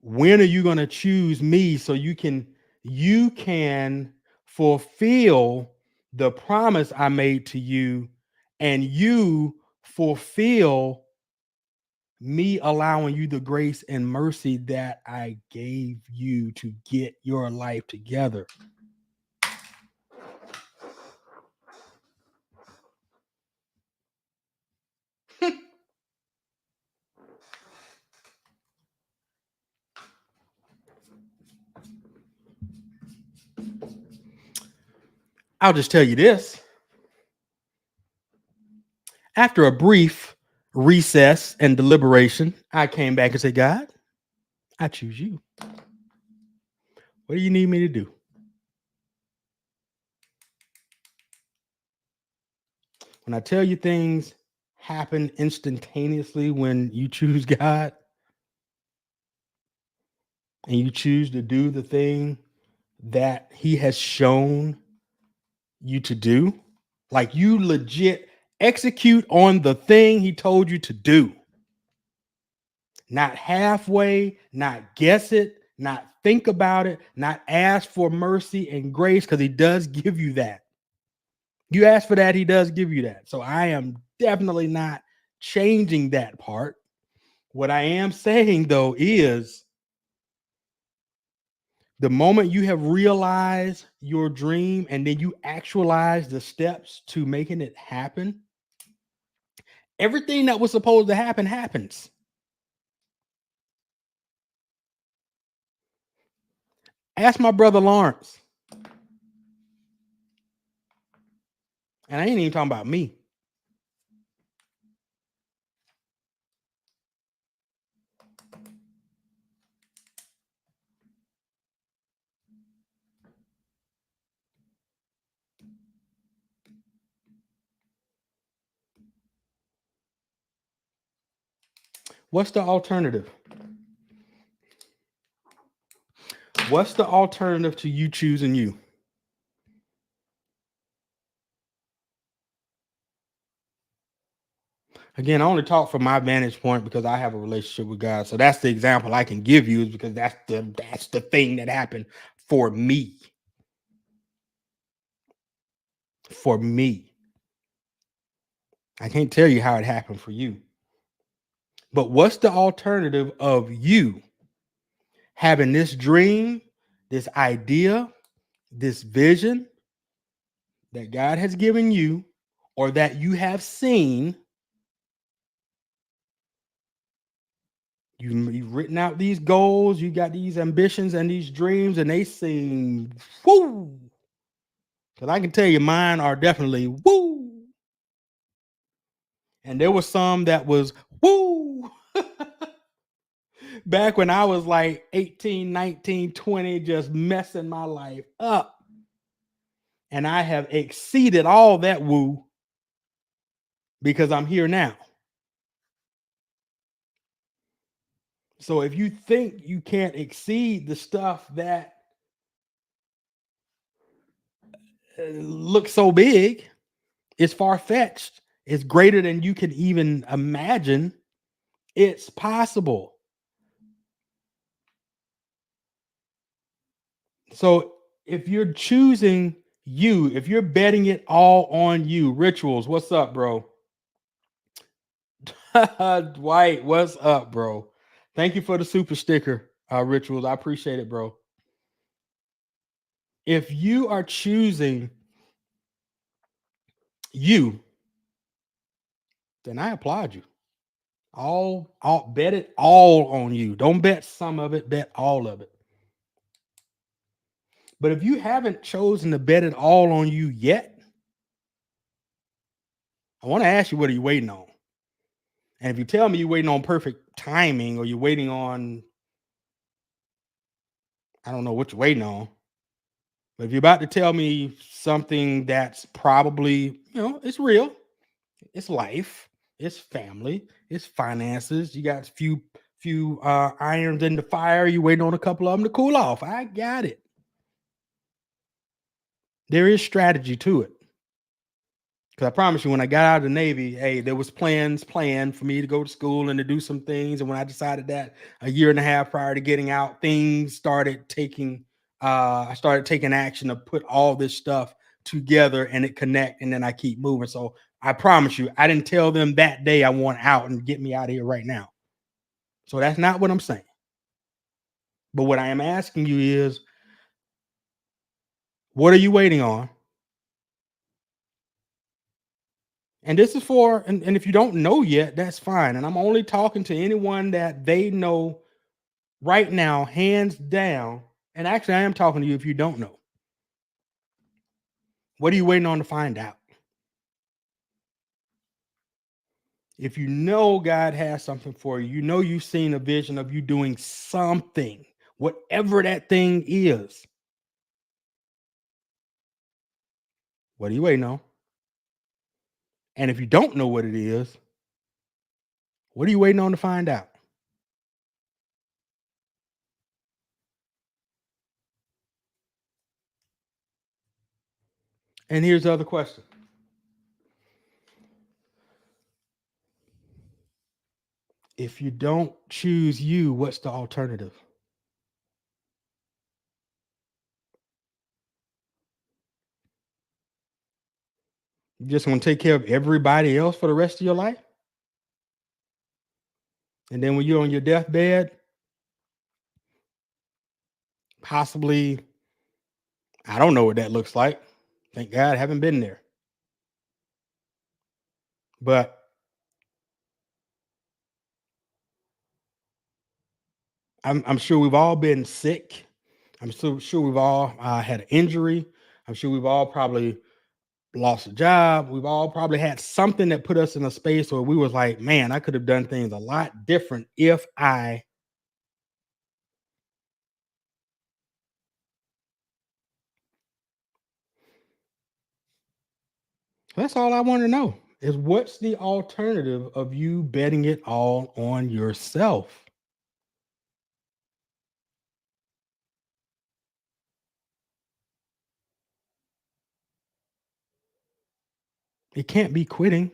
when are you going to choose me so you can fulfill the promise I made to you, and you fulfill me allowing you the grace and mercy that I gave you to get your life together. I'll just tell you this. After a brief recess and deliberation, I came back and said, God, I choose you. What do you need me to do? When I tell you things happen instantaneously when you choose God and you choose to do the thing that He has shown you to do, like you legit execute on the thing He told you to do. Not halfway, not guess it, not think about it, not ask for mercy and grace, because He does give you that. You ask for that, He does give you that. So I am definitely not changing that part. What I am saying, though, is the moment you have realized your dream and then you actualize the steps to making it happen, everything that was supposed to happen happens. Ask my brother Lawrence. And I ain't even talking about me. What's the alternative? What's the alternative to you choosing you? Again, I only talk from my vantage point because I have a relationship with God. So that's the example I can give you, is because that's the thing that happened for me. For me. I can't tell you how it happened for you. But what's the alternative of you having this dream, this idea, this vision that God has given you, or that you have seen? You've written out these goals, you got these ambitions and these dreams, and they seem woo. Because I can tell you mine are definitely woo. And there was some that was woo. Back when I was like 18, 19, 20, just messing my life up. And I have exceeded all that woo because I'm here now. So if you think you can't exceed the stuff that looks so big, it's far-fetched, it's greater than you can even imagine, it's possible. So if you're choosing you, if you're betting it all on you, Rituals, what's up, bro? Dwight, what's up, bro? Thank you for the super sticker, Rituals. I appreciate it, bro. If you are choosing you, then I applaud you. All bet it all on you. Don't bet some of it, bet all of it. But if you haven't chosen to bet it all on you yet, I want to ask you, what are you waiting on? And if you tell me you're waiting on perfect timing, or you're waiting on, I don't know what you're waiting on. But if you're about to tell me something that's probably, it's real, It's life, it's family, it's finances. You got few irons in the fire. You waiting on a couple of them to cool off. I got it. There is strategy to it. Because I promise you, when I got out of the Navy, hey, there was planned for me to go to school and to do some things. And when I decided that a year and a half prior to getting out, things started taking. I started taking action to put all this stuff together and it connect, and then I keep moving. So I promise you, I didn't tell them that day I want out and get me out of here right now. So that's not what I'm saying. But what I am asking you is, what are you waiting on? And this is for, and if you don't know yet, that's fine. And I'm only talking to anyone that they know right now, hands down. And actually, I am talking to you if you don't know. What are you waiting on to find out? If you know God has something for you, you know you've seen a vision of you doing something, whatever that thing is. What are you waiting on? And if you don't know what it is, what are you waiting on to find out? And here's the other question. If you don't choose you, what's the alternative? You just want to take care of everybody else for the rest of your life? And then when you're on your deathbed, possibly, I don't know what that looks like. Thank God I haven't been there. But I'm sure we've all been sick. I'm so sure we've all had an injury. I'm sure we've all probably lost a job. We've all probably had something that put us in a space where we was like, man, I could have done things a lot different if I. That's all I want to know is what's the alternative of you betting it all on yourself? It can't be quitting.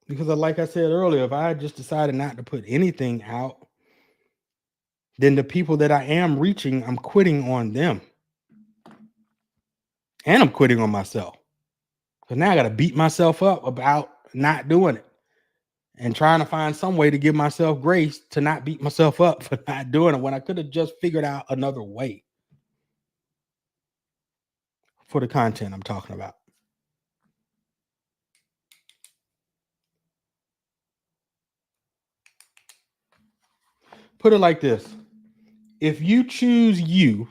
Because like I said earlier, if I just decided not to put anything out, then the people that I am reaching, I'm quitting on them. And I'm quitting on myself. So now I got to beat myself up about not doing it and trying to find some way to give myself grace to not beat myself up for not doing it when I could have just figured out another way for the content I'm talking about. Put it like this. If you choose you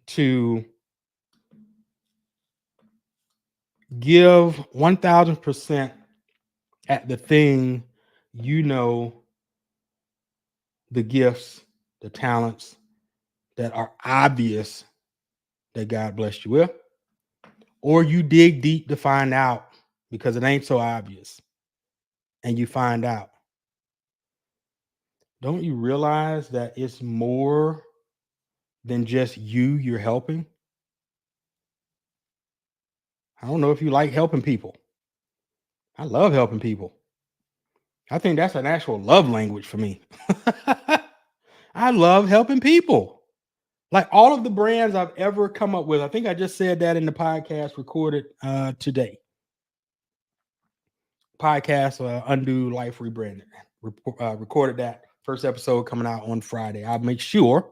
to give 1000% at the thing, you know, the gifts, the talents that are obvious that God blessed you with, or you dig deep to find out because it ain't so obvious and you find out. Don't you realize that it's more than just you're helping? I don't know if you like helping people. I love helping people. I think that's an actual love language for me. I love helping people. Like all of the brands I've ever come up with, I think I just said that in the podcast recorded today. Podcast Undo Life Rebranded. Recorded that first episode coming out on Friday. I'll make sure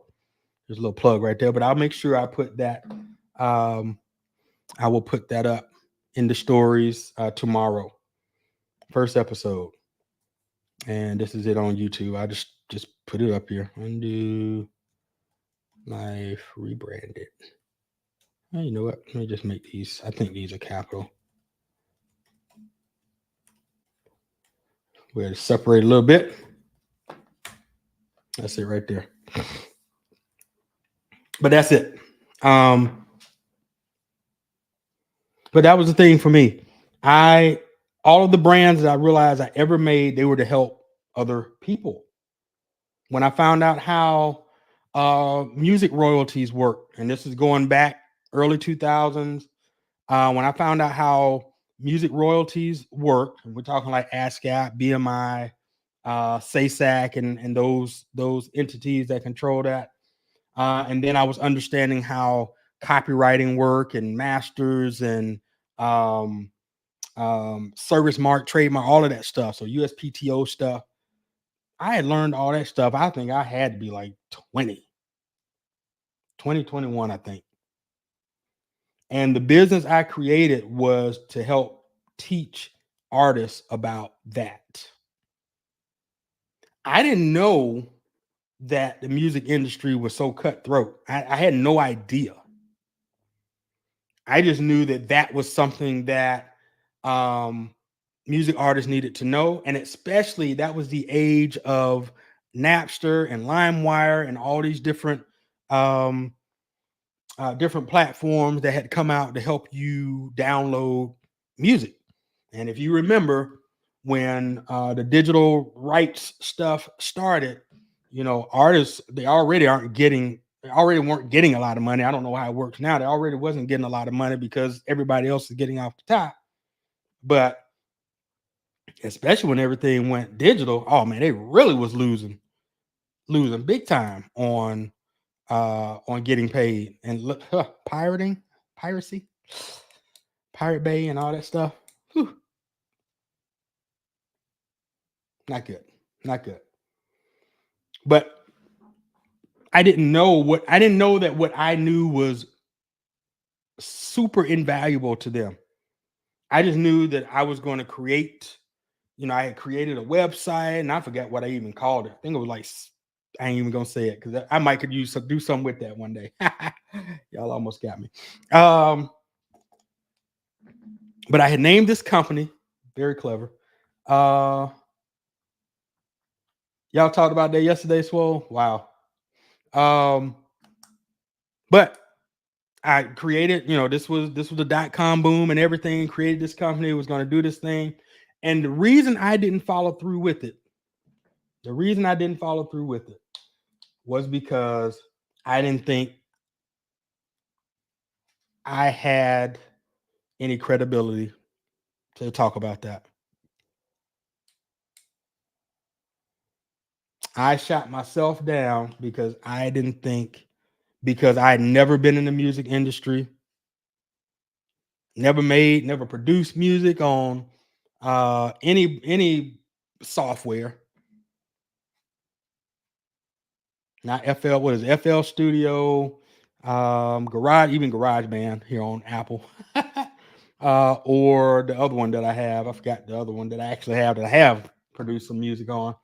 there's a little plug right there, but I'll make sure I put that. I will put that up in the stories tomorrow. First episode, and this is it on YouTube. I just put it up here. Undo Life Rebranded. Oh, you know what? Let me just make these. I think these are capital. We're separate a little bit. That's it right there. But that's it. But that was the thing for me. All of the brands that I realized I ever made, they were to help other people. When I found out how music royalties work, and this is going back early 2000s, when I found out how music royalties work, and we're talking like ASCAP, BMI, SASAC, and those entities that control that. And then I was understanding how copywriting work and masters and um, service mark, trademark, all of that stuff. So USPTO stuff. I had learned all that stuff. I think I had to be like 2021, I think. And the business I created was to help teach artists about that. I didn't know that the music industry was so cutthroat. I had no idea. I just knew that that was something that um, music artists needed to know. And especially that was the age of Napster and LimeWire and all these um, different platforms that had come out to help you download music. And if you remember when the digital rights stuff started, artists they already weren't getting a lot of money. I don't know how it works now. They already wasn't getting a lot of money because everybody else is getting off the top. But especially when everything went digital, oh man, they really was losing big time on getting paid and piracy, Pirate Bay and all that stuff. Whew. Not good. Not good. But I didn't know that what I knew was super invaluable to them. I just knew that I was going to create, I had created a website and I forgot what I even called it. I think it was like, I ain't even gonna say it because I might could do something with that one day. Y'all almost got me. But I had named this company, very clever. Y'all talked about that yesterday, Swole. Wow. But I created, this was the .com boom and everything. Created this company, was going to do this thing, and the reason I didn't follow through with it, was because I didn't think I had any credibility to talk about that. I shot myself down because I didn't think, because I had never been in the music industry, never produced music on any software. Not FL, what is it? FL Studio, GarageBand here on Apple. Or the other one that I have. I forgot the other one that I actually have that I have produced some music on.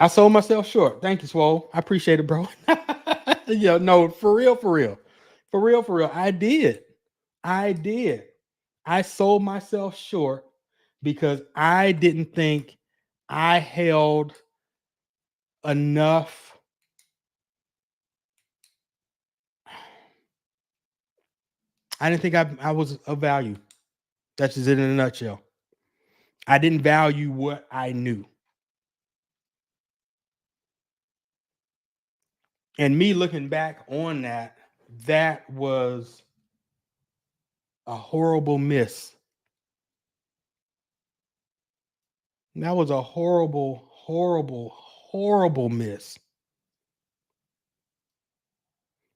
I sold myself short. Thank you, Swole. I appreciate it, bro. Yeah, no, for real. I did. I sold myself short because I didn't think I held enough. I didn't think I was of value. That's just it in a nutshell. I didn't value what I knew. And me looking back on that was a horrible miss. That was a horrible miss.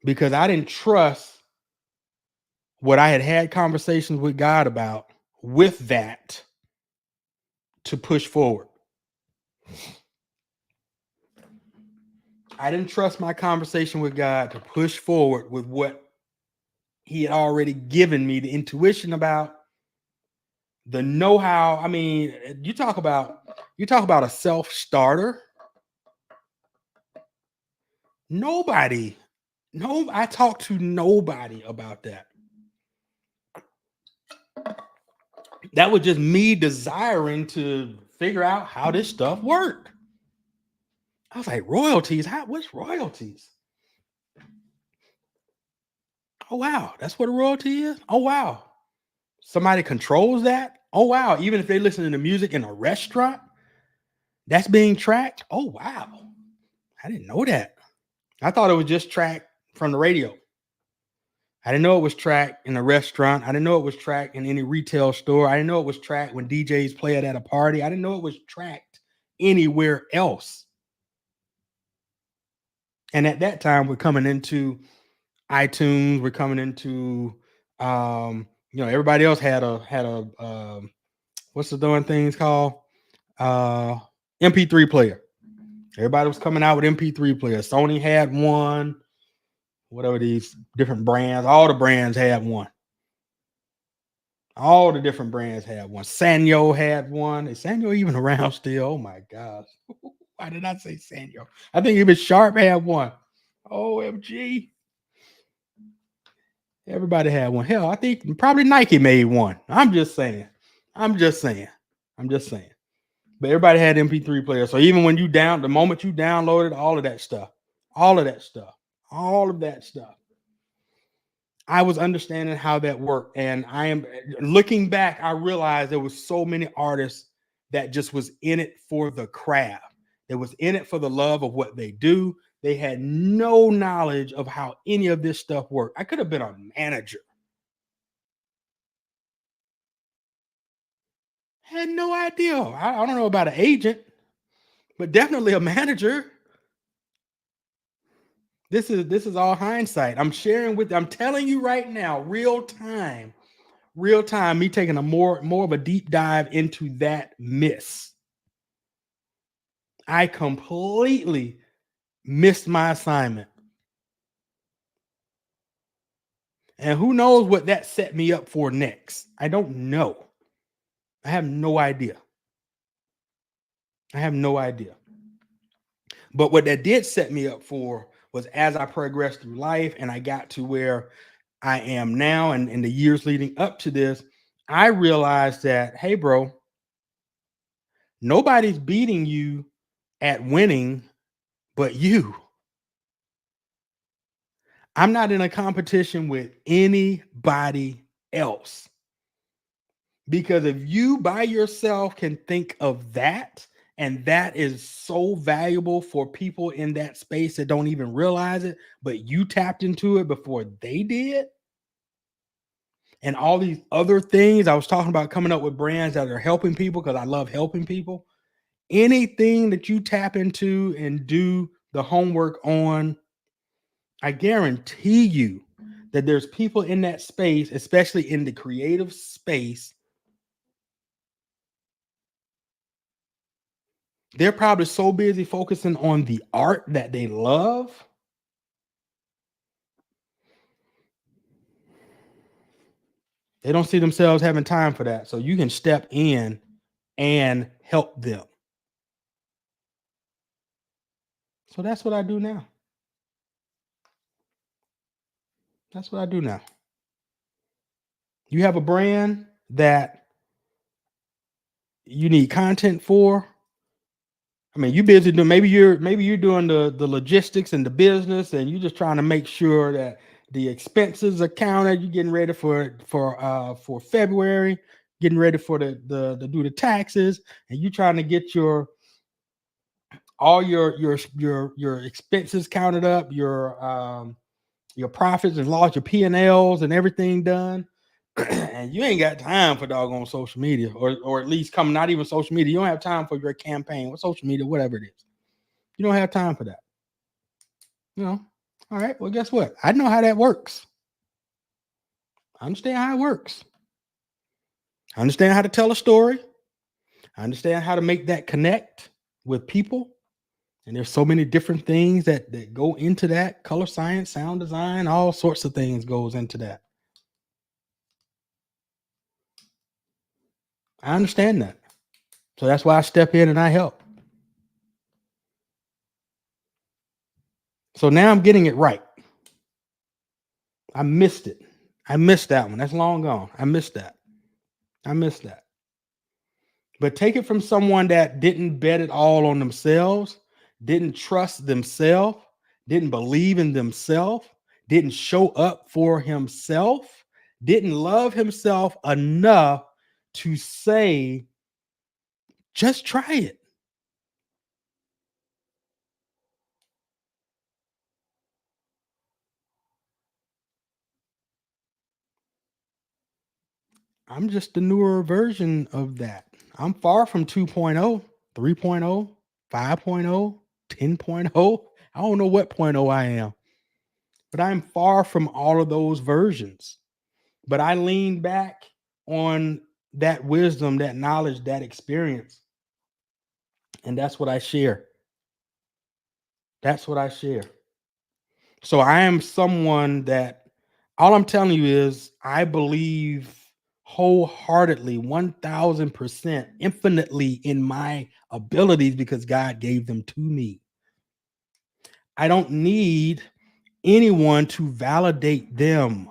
Because I didn't trust what I had conversations with God about with that to push forward. I didn't trust my conversation with God to push forward with what he had already given me the intuition about, the know-how. I mean, you talk about a self-starter. I talked to nobody about that. That was just me desiring to figure out how this stuff worked. I was like, royalties? What's royalties? Oh, wow. That's what a royalty is? Oh, wow. Somebody controls that? Oh, wow. Even if they listen to the music in a restaurant, that's being tracked? Oh, wow. I didn't know that. I thought it was just tracked from the radio. I didn't know it was tracked in a restaurant. I didn't know it was tracked in any retail store. I didn't know it was tracked when DJs play it at a party. I didn't know it was tracked anywhere else. And at that time, we're coming into iTunes. We're coming into, everybody else had a what's the darn things called? MP3 player. Everybody was coming out with MP3 players. Sony had one. Whatever these different brands, all the brands had one. All the different brands had one. Sanyo had one. Is Sanyo even around still? Oh my gosh. Why did I say Sanyo? I think even Sharp had one. OMG. Everybody had one. Hell, I think probably Nike made one. I'm just saying. But everybody had MP3 players. So even when the moment you downloaded all of that stuff, I was understanding how that worked. And I am looking back, I realized there was so many artists that just was in it for the craft. They was in it for the love of what they do. They had no knowledge of how any of this stuff worked. I could have been a manager. Had no idea. I don't know about an agent, but definitely a manager. This is all hindsight. I'm telling you right now, real time, me taking a more of a deep dive into that miss. I completely missed my assignment. And who knows what that set me up for next? I don't know. I have no idea. But what that did set me up for was, as I progressed through life and I got to where I am now and in the years leading up to this, I realized that, hey, bro, nobody's beating you at winning but you. I'm not in a competition with anybody else. Because if you by yourself can think of that, and that is so valuable for people in that space that don't even realize it, but you tapped into it before they did. And all these other things I was talking about, coming up with brands that are helping people, because I love helping people. Anything that you tap into and do the homework on, I guarantee you that there's people in that space, especially in the creative space. They're probably so busy focusing on the art that they love. They don't see themselves having time for that. So you can step in and help them. So that's what I do now. You have a brand that you need content for. I mean, you busy doing, maybe you're doing the logistics and the business, and you're just trying to make sure that the expenses are counted. You're getting ready for February, getting ready for the do the taxes, and you're trying to get all your expenses counted up, your profits and loss, your P&Ls and everything done. And you ain't got time for doggone social media, or at least not even social media. You don't have time for your campaign or social media, whatever it is. You don't have time for that. All right. Well, guess what? I know how that works. I understand how it works. I understand how to tell a story. I understand how to make that connect with people. And there's so many different things that go into that. Color science, sound design, all sorts of things goes into that. I understand that. So that's why I step in and I help. So now I'm getting it right. I missed it. I missed that one. That's long gone. I missed that. But take it from someone that didn't bet it all on themselves, didn't trust themselves, didn't believe in themselves, didn't show up for himself, didn't love himself enough to say, just try it. I'm just the newer version of that. I'm far from 2.0, 3.0, 5.0, 10.0. I don't know what point oh I am, but I'm far from all of those versions. But I lean back on that wisdom, that knowledge, that experience. And that's what I share. That's what I share. So I am someone that all I'm telling you is I believe wholeheartedly, 1000%, infinitely in my abilities because God gave them to me. I don't need anyone to validate them.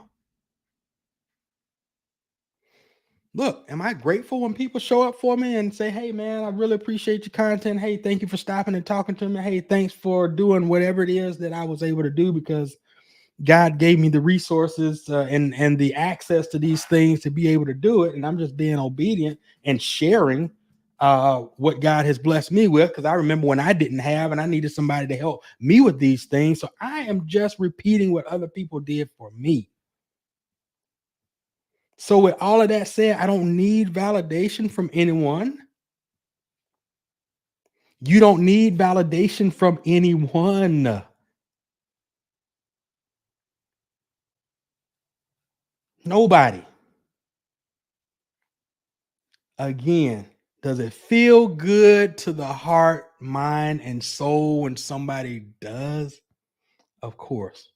Look, am I grateful when people show up for me and say, hey, man, I really appreciate your content. Hey, thank you for stopping and talking to me. Hey, thanks for doing whatever it is that I was able to do because God gave me the resources and the access to these things to be able to do it. And I'm just being obedient and sharing what God has blessed me with. Because I remember when I didn't have and I needed somebody to help me with these things. So I am just repeating what other people did for me. So with all of that said, I don't need validation from anyone. You don't need validation from anyone. Nobody. Again, does it feel good to the heart, mind, and soul when somebody does? Of course.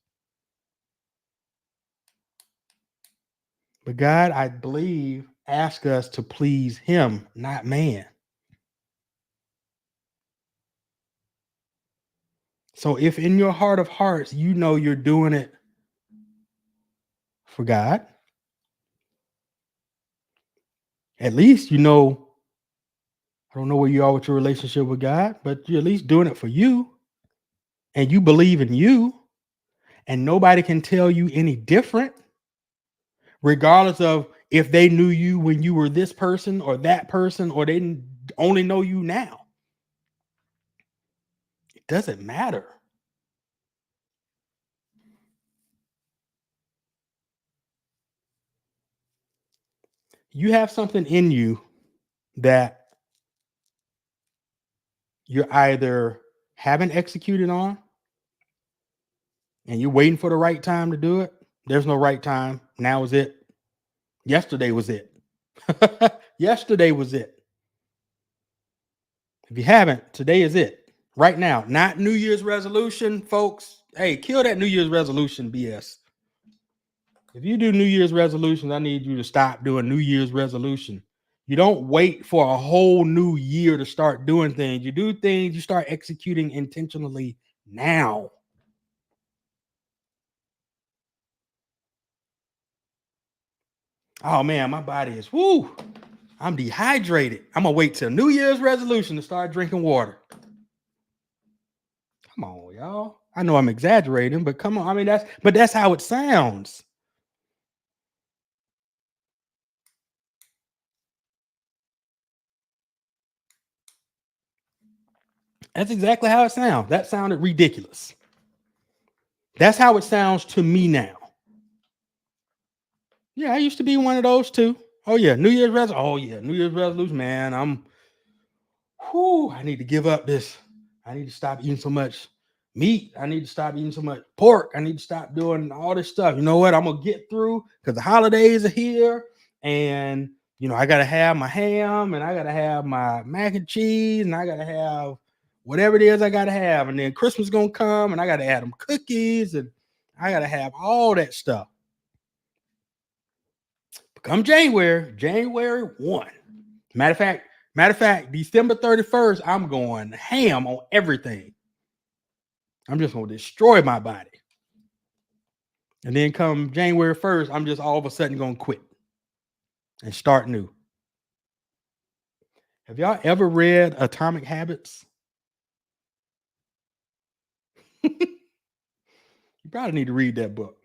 But God, I believe, asks us to please Him, not man. So if in your heart of hearts, you know you're doing it for God, at least you know, I don't know where you are with your relationship with God, but you're at least doing it for you and you believe in you, and nobody can tell you any different, regardless of if they knew you when you were this person or that person, or they only know you now. It doesn't matter. You have something in you that you're either haven't executed on and you're waiting for the right time to do it. There's no right time. Now is it. Yesterday was it. Yesterday was it. If you haven't, today is it. Right now, not New Year's resolution, folks. Hey, kill that New Year's resolution BS. If you do New Year's resolutions, I need you to stop doing New Year's resolution. You don't wait for a whole new year to start doing things. You do things, you start executing intentionally now. Oh man, my body is whoo. I'm dehydrated. I'm gonna wait till New Year's resolution to start drinking water. Come on, y'all. I know I'm exaggerating, but come on. I mean, that's how it sounds. That's exactly how it sounds. That sounded ridiculous. That's how it sounds to me now. Yeah, I used to be one of those too. Oh yeah, New Year's resolution. Oh yeah, New Year's resolution, man. I need to give up this. I need to stop eating so much meat. I need to stop eating so much pork. I need to stop doing all this stuff. You know what? I'm gonna get through because the holidays are here, and I gotta have my ham, and I gotta have my mac and cheese, and I gotta have whatever it is I gotta have, and then Christmas gonna come, and I gotta add them cookies, and I gotta have all that stuff. Come January 1. Matter of fact, December 31st, I'm going ham on everything. I'm just gonna destroy my body. And then come January 1st, I'm just all of a sudden gonna quit and start new. Have y'all ever read Atomic Habits? You probably need to read that book.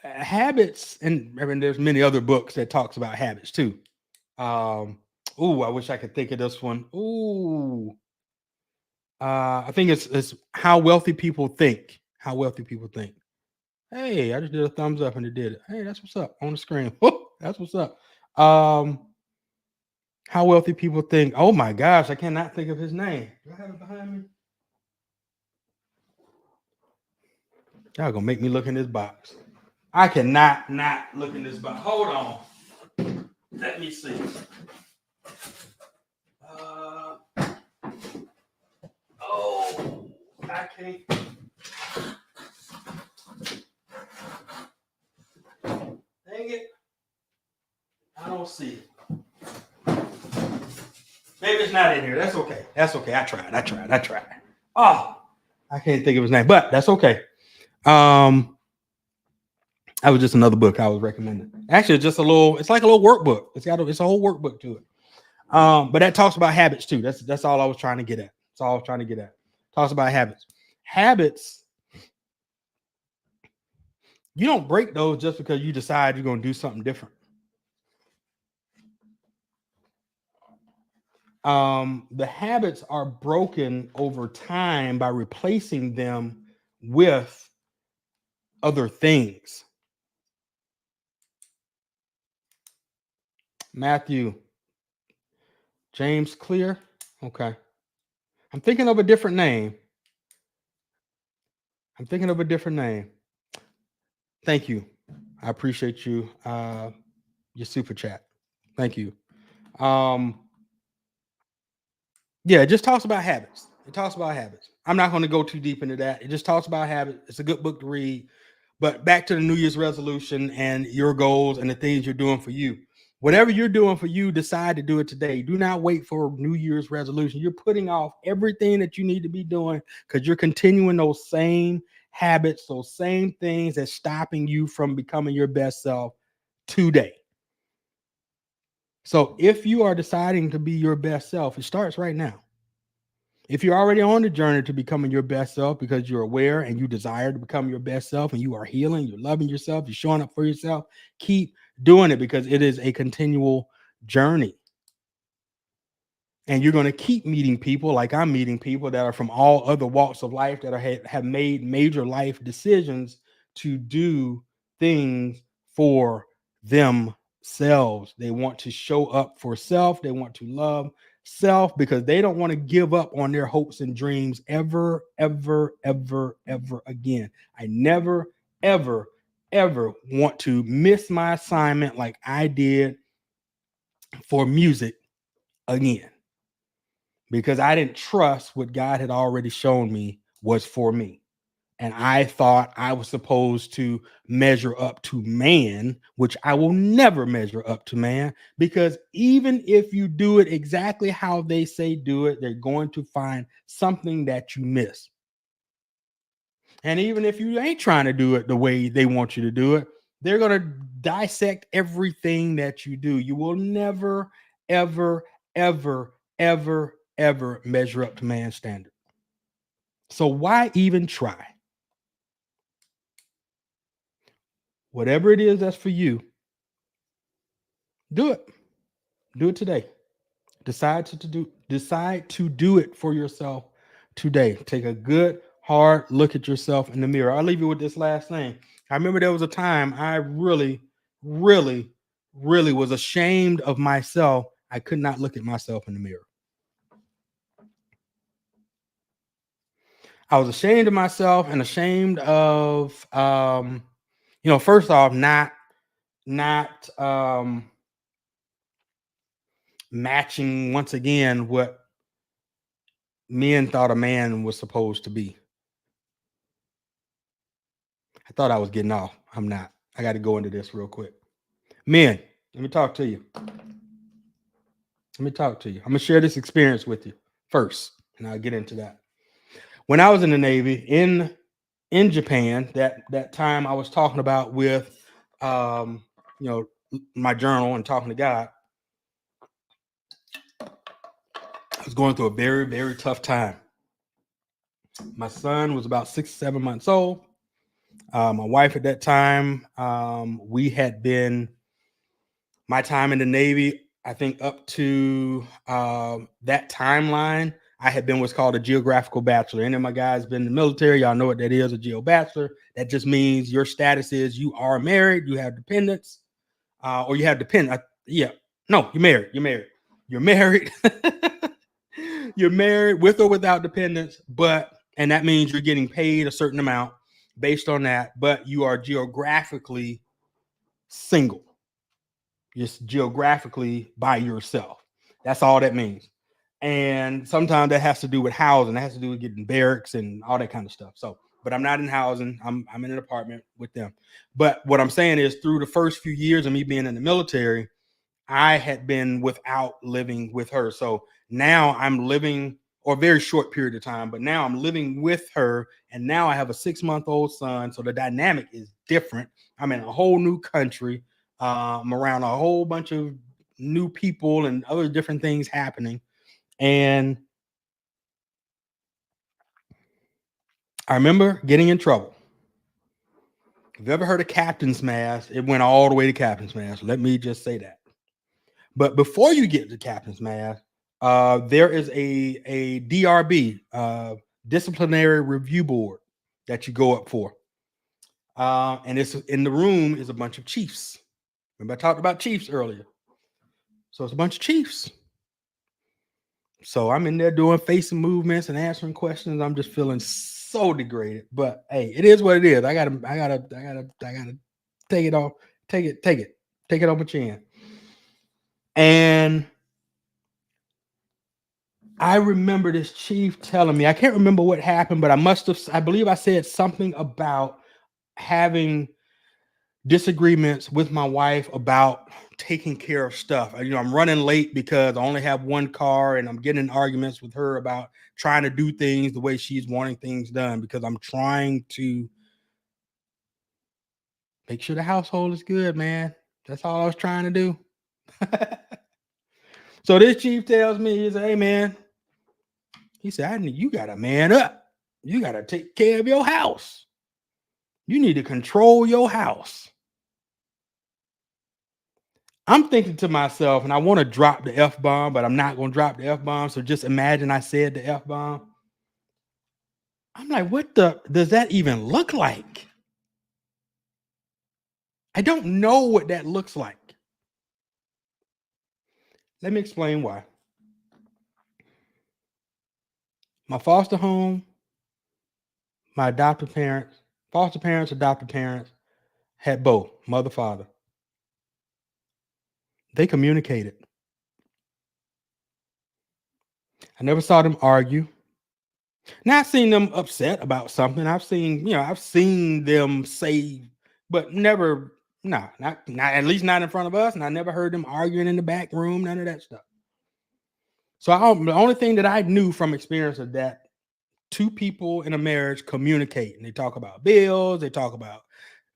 Habits, and I mean, there's many other books that talks about habits too. I wish I could think of this one. I think it's How Wealthy People Think. How Wealthy People Think. Hey, I just did a thumbs up and it did it. Hey, that's what's up on the screen. That's what's up. How Wealthy People Think. Oh my gosh, I cannot think of his name. Do I have it behind me? Y'all gonna make me look in this box. I cannot not look in this box. Hold on. Let me see. I can't. Dang it. I don't see it. Maybe it's not in here. That's okay. That's okay. I tried. Oh, I can't think of his name, but that's okay. That was just another book I was recommending. Actually, it's like a little workbook. It's a whole workbook to it. But that talks about habits too. That's all I was trying to get at. That's all I was trying to get at. Talks about habits. Habits, you don't break those just because you decide you're going to do something different. The habits are broken over time by replacing them with other things. Matthew, James Clear. Okay. I'm thinking of a different name. Thank you. I appreciate you. Your super chat. Thank you. Yeah, it just talks about habits. I'm not going to go too deep into that. It just talks about habits. It's a good book to read. But back to the New Year's resolution and your goals and the things you're doing for you. Whatever you're doing for you, decide to do it today. Do not wait for New Year's resolution. You're putting off everything that you need to be doing because you're continuing those same habits, those same things that's stopping you from becoming your best self today. So if you are deciding to be your best self, it starts right now. If you're already on the journey to becoming your best self because you're aware and you desire to become your best self and you are healing, you're loving yourself, you're showing up for yourself, keep doing it because it is a continual journey. And you're going to keep meeting people like I'm meeting people that are from all other walks of life that have made major life decisions to do things for themselves. They want to show up for self. They want to love self because they don't want to give up on their hopes and dreams ever again. I never, ever want to miss my assignment like I did for music again. Because I didn't trust what God had already shown me was for me. And I thought I was supposed to measure up to man, which I will never measure up to man, because even if you do it exactly how they say do it, they're going to find something that you miss. And even if you ain't trying to do it the way they want you to do it, they're going to dissect everything that you do. You will never, ever measure up to man's standard. So why even try? Whatever it is that's for you, do it. Do it today. Decide to do it for yourself today. Take a good hard look at yourself in the mirror. I'll leave you with this last thing. I remember there was a time I really was ashamed of myself. I could not look at myself in the mirror. I was ashamed of myself and ashamed of, first off, not matching once again what men thought a man was supposed to be. I thought I was getting off. I'm not. I got to go into this real quick. Men, let me talk to you. I'm going to share this experience with you first, and I'll get into that. When I was in the Navy in Japan, that time I was talking about with, my journal and talking to God, I was going through a very, very tough time. My son was about 6, 7 months old. My wife at that time, we had been my time in the Navy. I think up to that timeline, I had been what's called a geographical bachelor. Any of my guys been in the military, y'all know what that is, a geo bachelor. That just means your status is you are married, you have dependents, or you have dependent. Yeah, no, you're married. You're married. You're married. You're married with or without dependents, and that means you're getting paid a certain amount based on that, but you are geographically single. Just geographically by yourself. That's all that means. And sometimes that has to do with housing. That has to do with getting barracks and all that kind of stuff. So, but I'm not in housing. I'm in an apartment with them. But what I'm saying is, through the first few years of me being in the military, I had been without living with her. So now I'm living, or a very short period of time, but now I'm living with her. And now I have a 6-month-old son. So the dynamic is different. I'm in a whole new country. I'm around a whole bunch of new people and other different things happening. And I remember getting in trouble. If you ever heard of Captain's Mass, it went all the way to Captain's Mass. Let me just say that. But before you get to Captain's Mass, there is a DRB, disciplinary review board, that you go up for. And it's in the room is a bunch of chiefs. Remember I talked about chiefs earlier. So it's a bunch of chiefs. So I'm in there doing facing movements and answering questions. I'm just feeling so degraded. But hey, it is what it is. I gotta take it off, take it on my chin. And I remember this chief telling me, I can't remember what happened, but I believe I said something about having disagreements with my wife about taking care of stuff. I'm running late because I only have one car, and I'm getting in arguments with her about trying to do things the way she's wanting things done, because I'm trying to make sure the household is good, man. That's all I was trying to do. So this chief tells me, he said, hey, man, he said, you got to man up. You got to take care of your house. You need to control your house. I'm thinking to myself, and I want to drop the F-bomb, but I'm not going to drop the F-bomb. So just imagine I said the F-bomb. I'm like, what does that even look like? I don't know what that looks like. Let me explain why. My foster home, my adoptive parents, foster parents, adoptive parents, had both, mother, father. They communicated. I never saw them argue. Now I've seen them upset about something. I've seen them say, but never, not at least not in front of us. And I never heard them arguing in the back room, none of that stuff. So the only thing that I knew from experience is that two people in a marriage communicate, and they talk about bills, they talk about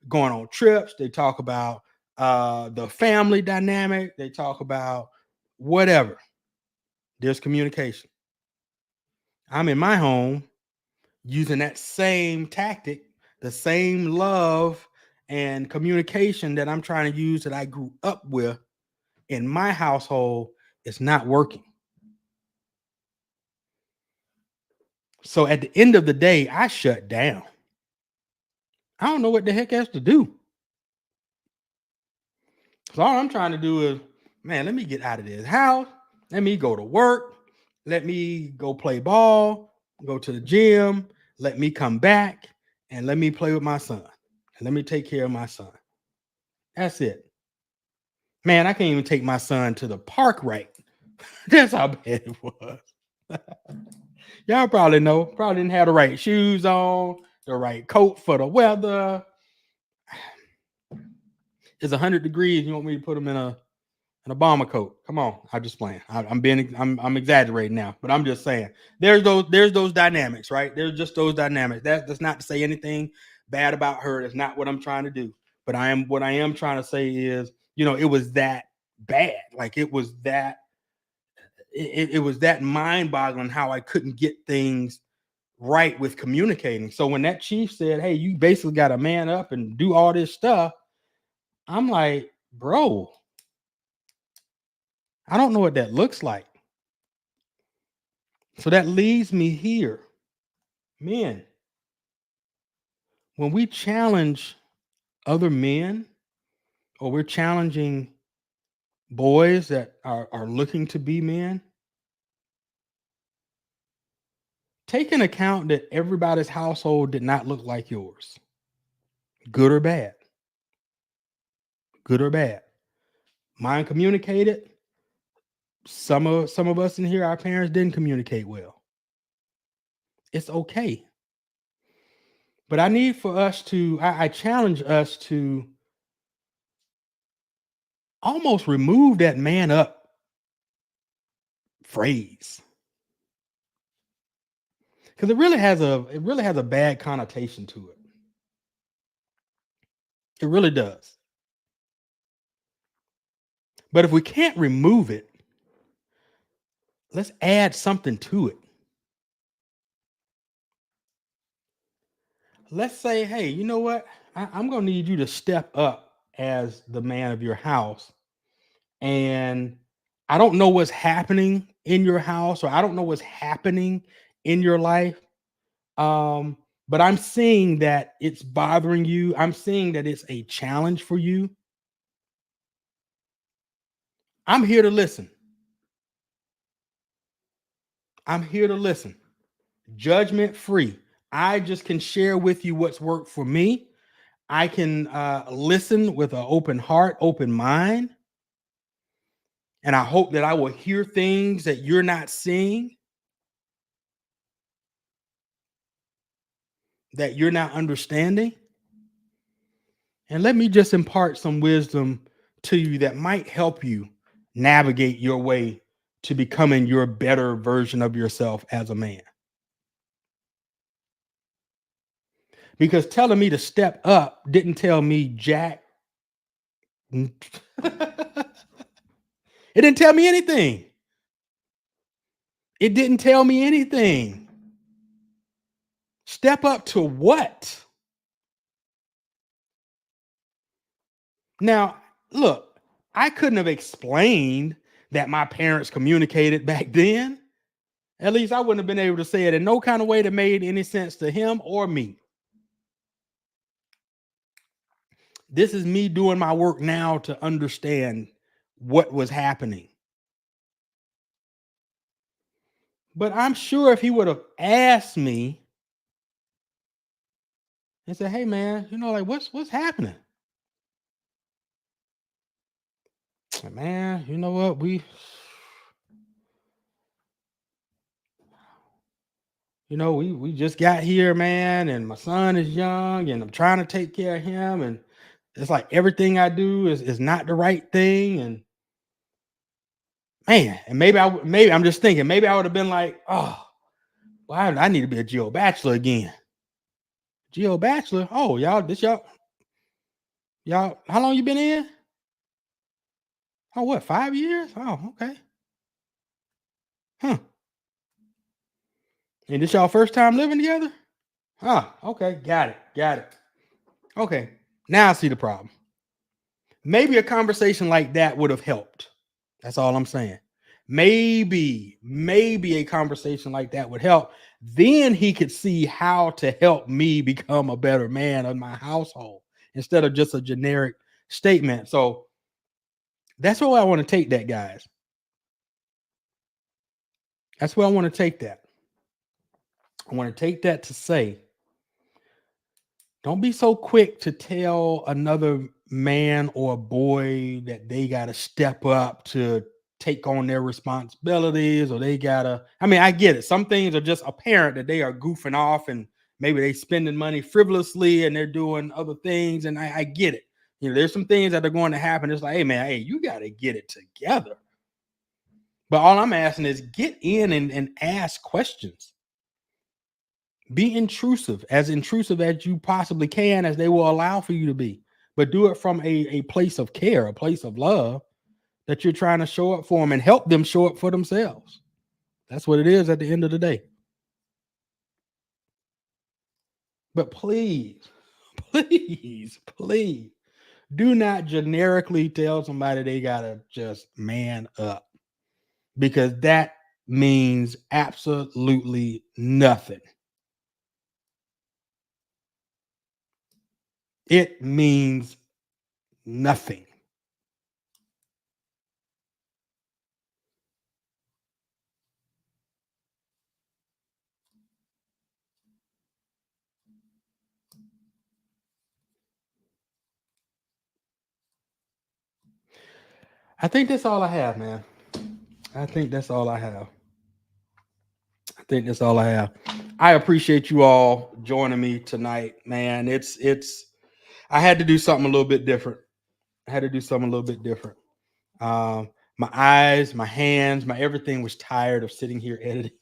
going on trips, they talk about the family dynamic, they talk about whatever. There's communication. I'm in my home using that same tactic, the same love and communication that I'm trying to use that I grew up with in my household. It's not working. So at the end of the day, I shut down. I don't know what the heck else to do. So all I'm trying to do is, man, let me get out of this house. Let me go to work. Let me go play ball, go to the gym. Let me come back and let me play with my son. And let me take care of my son. That's it. Man, I can't even take my son to the park right. That's how bad it was. Y'all probably know. Probably didn't have the right shoes on, the right coat for the weather. It's 100 degrees. You want me to put him in an bomber coat? Come on, I'm just playing. I'm exaggerating now, but I'm just saying. There's those dynamics, right? There's just those dynamics. That's not to say anything bad about her. That's not what I'm trying to do. But what I am trying to say is, it was that bad. Like it was that mind-boggling how I couldn't get things right with communicating. So when that chief said, hey, you basically got to man up and do all this stuff, I'm like, bro, I don't know what that looks like. So that leads me here. Men, when we challenge other men or we're challenging boys that are looking to be men, take into account that everybody's household did not look like yours, good or bad. Good or bad. Mine communicated. Some of us in here, our parents didn't communicate well. It's okay. But I need for us to, I challenge us to almost remove that man up phrase. Because it really has a bad connotation to it. It really does. But if we can't remove it, let's add something to it. Let's say, hey, you know what? I'm going to need you to step up as the man of your house. And I don't know what's happening in your house, or I don't know what's happening in your life. But I'm seeing that it's bothering you. I'm seeing that it's a challenge for you. I'm here to listen. I'm here to listen. Judgment free. I just can share with you what's worked for me. I can listen with an open heart, open mind. And I hope that I will hear things that you're not seeing, that you're not understanding. And let me just impart some wisdom to you that might help you navigate your way to becoming your better version of yourself as a man. Because telling me to step up didn't tell me jack. It didn't tell me anything. It didn't tell me anything. Step up to what? Now, look, I couldn't have explained that my parents communicated back then. At least I wouldn't have been able to say it in no kind of way that made any sense to him or me. This is me doing my work now to understand what was happening. But I'm sure if he would have asked me and said, "Hey man, like what's happening?" Man, you know what? We just got here, man, and my son is young and I'm trying to take care of him, and it's like everything I do is not the right thing. And man, and maybe I'm just thinking, maybe I would have been like, oh, well, I need to be a Geo Bachelor again. Geo Bachelor. Oh, y'all, how long you been in? Oh, what, 5 years? Oh, okay. Huh. And this y'all first time living together? Ah, okay, got it. Okay, now I see the problem. Maybe a conversation like that would have helped. That's all I'm saying. Maybe a conversation like that would help. Then he could see how to help me become a better man of my household instead of just a generic statement. So that's where I want to take that, guys. That's where I want to take that. I want to take that to say, don't be so quick to tell another man or a boy that they got to step up to take on their responsibilities, or they gotta. I mean, I get it. Some things are just apparent that they are goofing off, and maybe they spending money frivolously and they're doing other things. And I get it. There's some things that are going to happen. It's like, hey man, hey, you got to get it together. But all I'm asking is get in and ask questions. Be intrusive as you possibly can, as they will allow for you to be, but do it from a place of care, a place of love, that you're trying to show up for them and help them show up for themselves. That's what it is at the end of the day. But please, please do not generically tell somebody they gotta just man up, because that means absolutely nothing. It means nothing. I think that's all I have, man. I think that's all I have. I think that's all I have. I appreciate you all joining me tonight, man. It's I had to do something a little bit different. I had to do something a little bit different. My eyes, my hands, my everything was tired of sitting here editing.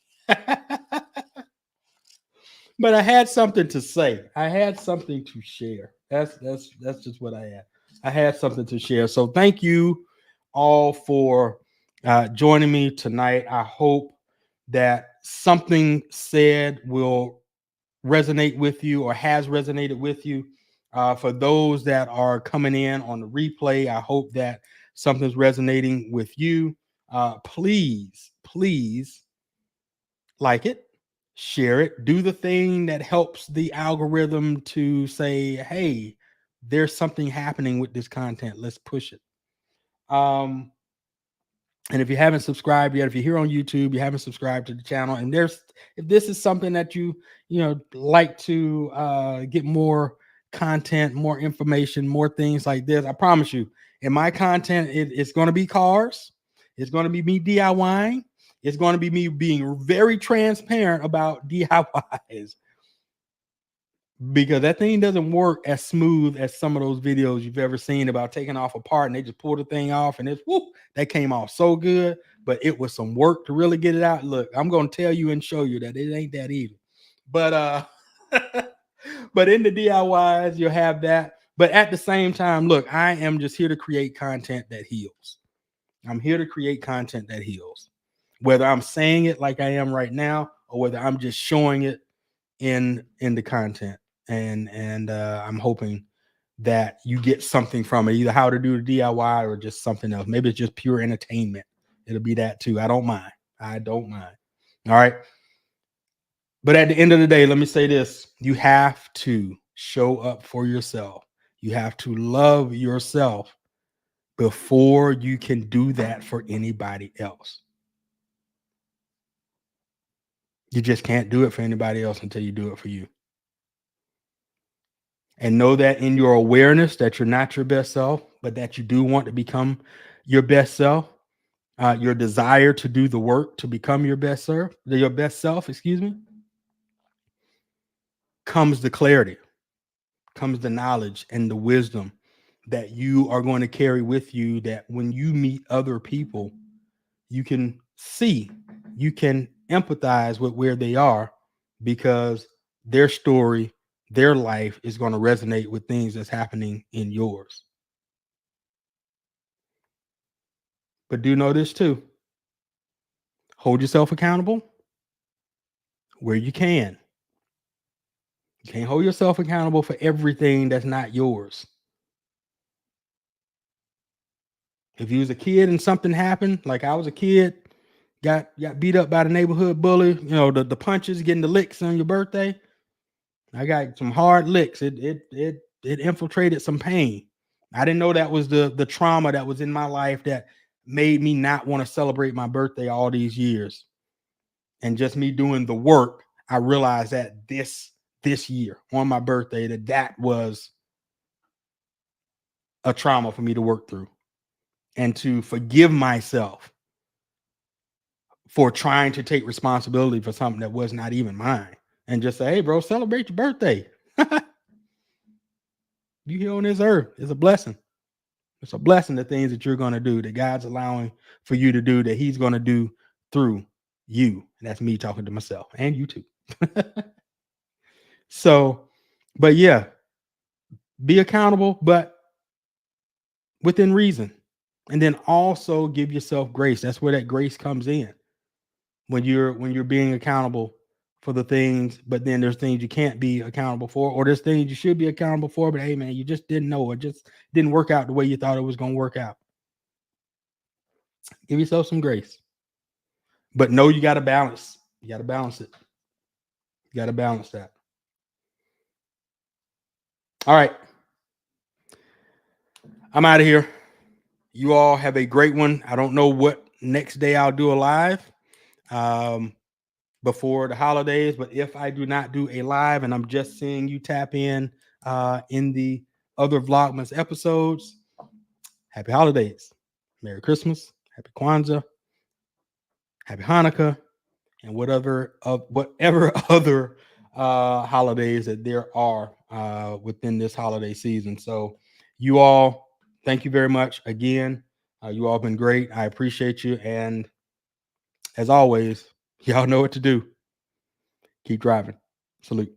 But I had something to say. I had something to share. That's just what I had. I had something to share. So thank you all for joining me tonight. I hope that something said will resonate with you or has resonated with you. For those that are coming in on the replay, I hope that something's resonating with you. Please like it, share it, do the thing that helps the algorithm to say, hey, there's something happening with this content. Let's push it. And if you haven't subscribed yet, if you're here on YouTube, you haven't subscribed to the channel, and if this is something that you like to get more content, more information, more things like this, I promise you, in my content, it's going to be cars. It's going to be me DIYing. It's going to be me being very transparent about DIYs, because that thing doesn't work as smooth as some of those videos you've ever seen about taking off a part and they just pull the thing off and it's whoop, that came off so good, but it was some work to really get it out. Look, I'm going to tell you and show you that it ain't that easy. But but in the DIYs, you'll have that. But at the same time, look, I am just here to create content that heals. I'm here to create content that heals. Whether I'm saying it like I am right now or whether I'm just showing it in the content, and I'm hoping that you get something from it, either how to do the DIY or just something else. Maybe it's just pure entertainment. It'll be that too. I don't mind. All right. But at the end of the day, let me say this: you have to show up for yourself. You have to love yourself before you can do that for anybody else. You just can't do it for anybody else until you do it for you. And know that in your awareness that you're not your best self, but that you do want to become your best self, your desire to do the work to become your best self, excuse me, comes the clarity, comes the knowledge and the wisdom that you are going to carry with you, that when you meet other people, you can see, you can empathize with where they are, because their story, their life is going to resonate with things that's happening in yours. But do know this too: hold yourself accountable where you can. You can't hold yourself accountable for everything that's not yours. If you was a kid and something happened, like I was a kid, got beat up by the neighborhood bully, the punches, getting the licks on your birthday. I got some hard licks. It infiltrated some pain. I didn't know that was the trauma that was in my life that made me not want to celebrate my birthday all these years. And just me doing the work, I realized that this year on my birthday, that was a trauma for me to work through, and to forgive myself for trying to take responsibility for something that was not even mine, and just say, hey bro, celebrate your birthday. You here on this earth is a blessing. It's a blessing, the things that you're going to do, that God's allowing for you to do, that he's going to do through you. And that's me talking to myself and you too. So, but yeah, be accountable, but within reason. And then also give yourself grace. That's where that grace comes in. When you're being accountable, for the things, but then there's things you can't be accountable for, or there's things you should be accountable for, but hey man, you just didn't know, it just didn't work out the way you thought it was going to work out. Give yourself some grace, but know you got to balance. You got to balance it. You got to balance that. All right. I'm out of here. You all have a great one. I don't know what next day I'll do a live before the holidays, but if I do not do a live and I'm just seeing you tap in the other Vlogmas episodes, happy holidays, Merry Christmas, Happy Kwanzaa, Happy Hanukkah, and whatever other holidays that there are within this holiday season. So you all, thank you very much again. You all have been great. I appreciate you. And as always, y'all know what to do. Keep driving. Salute.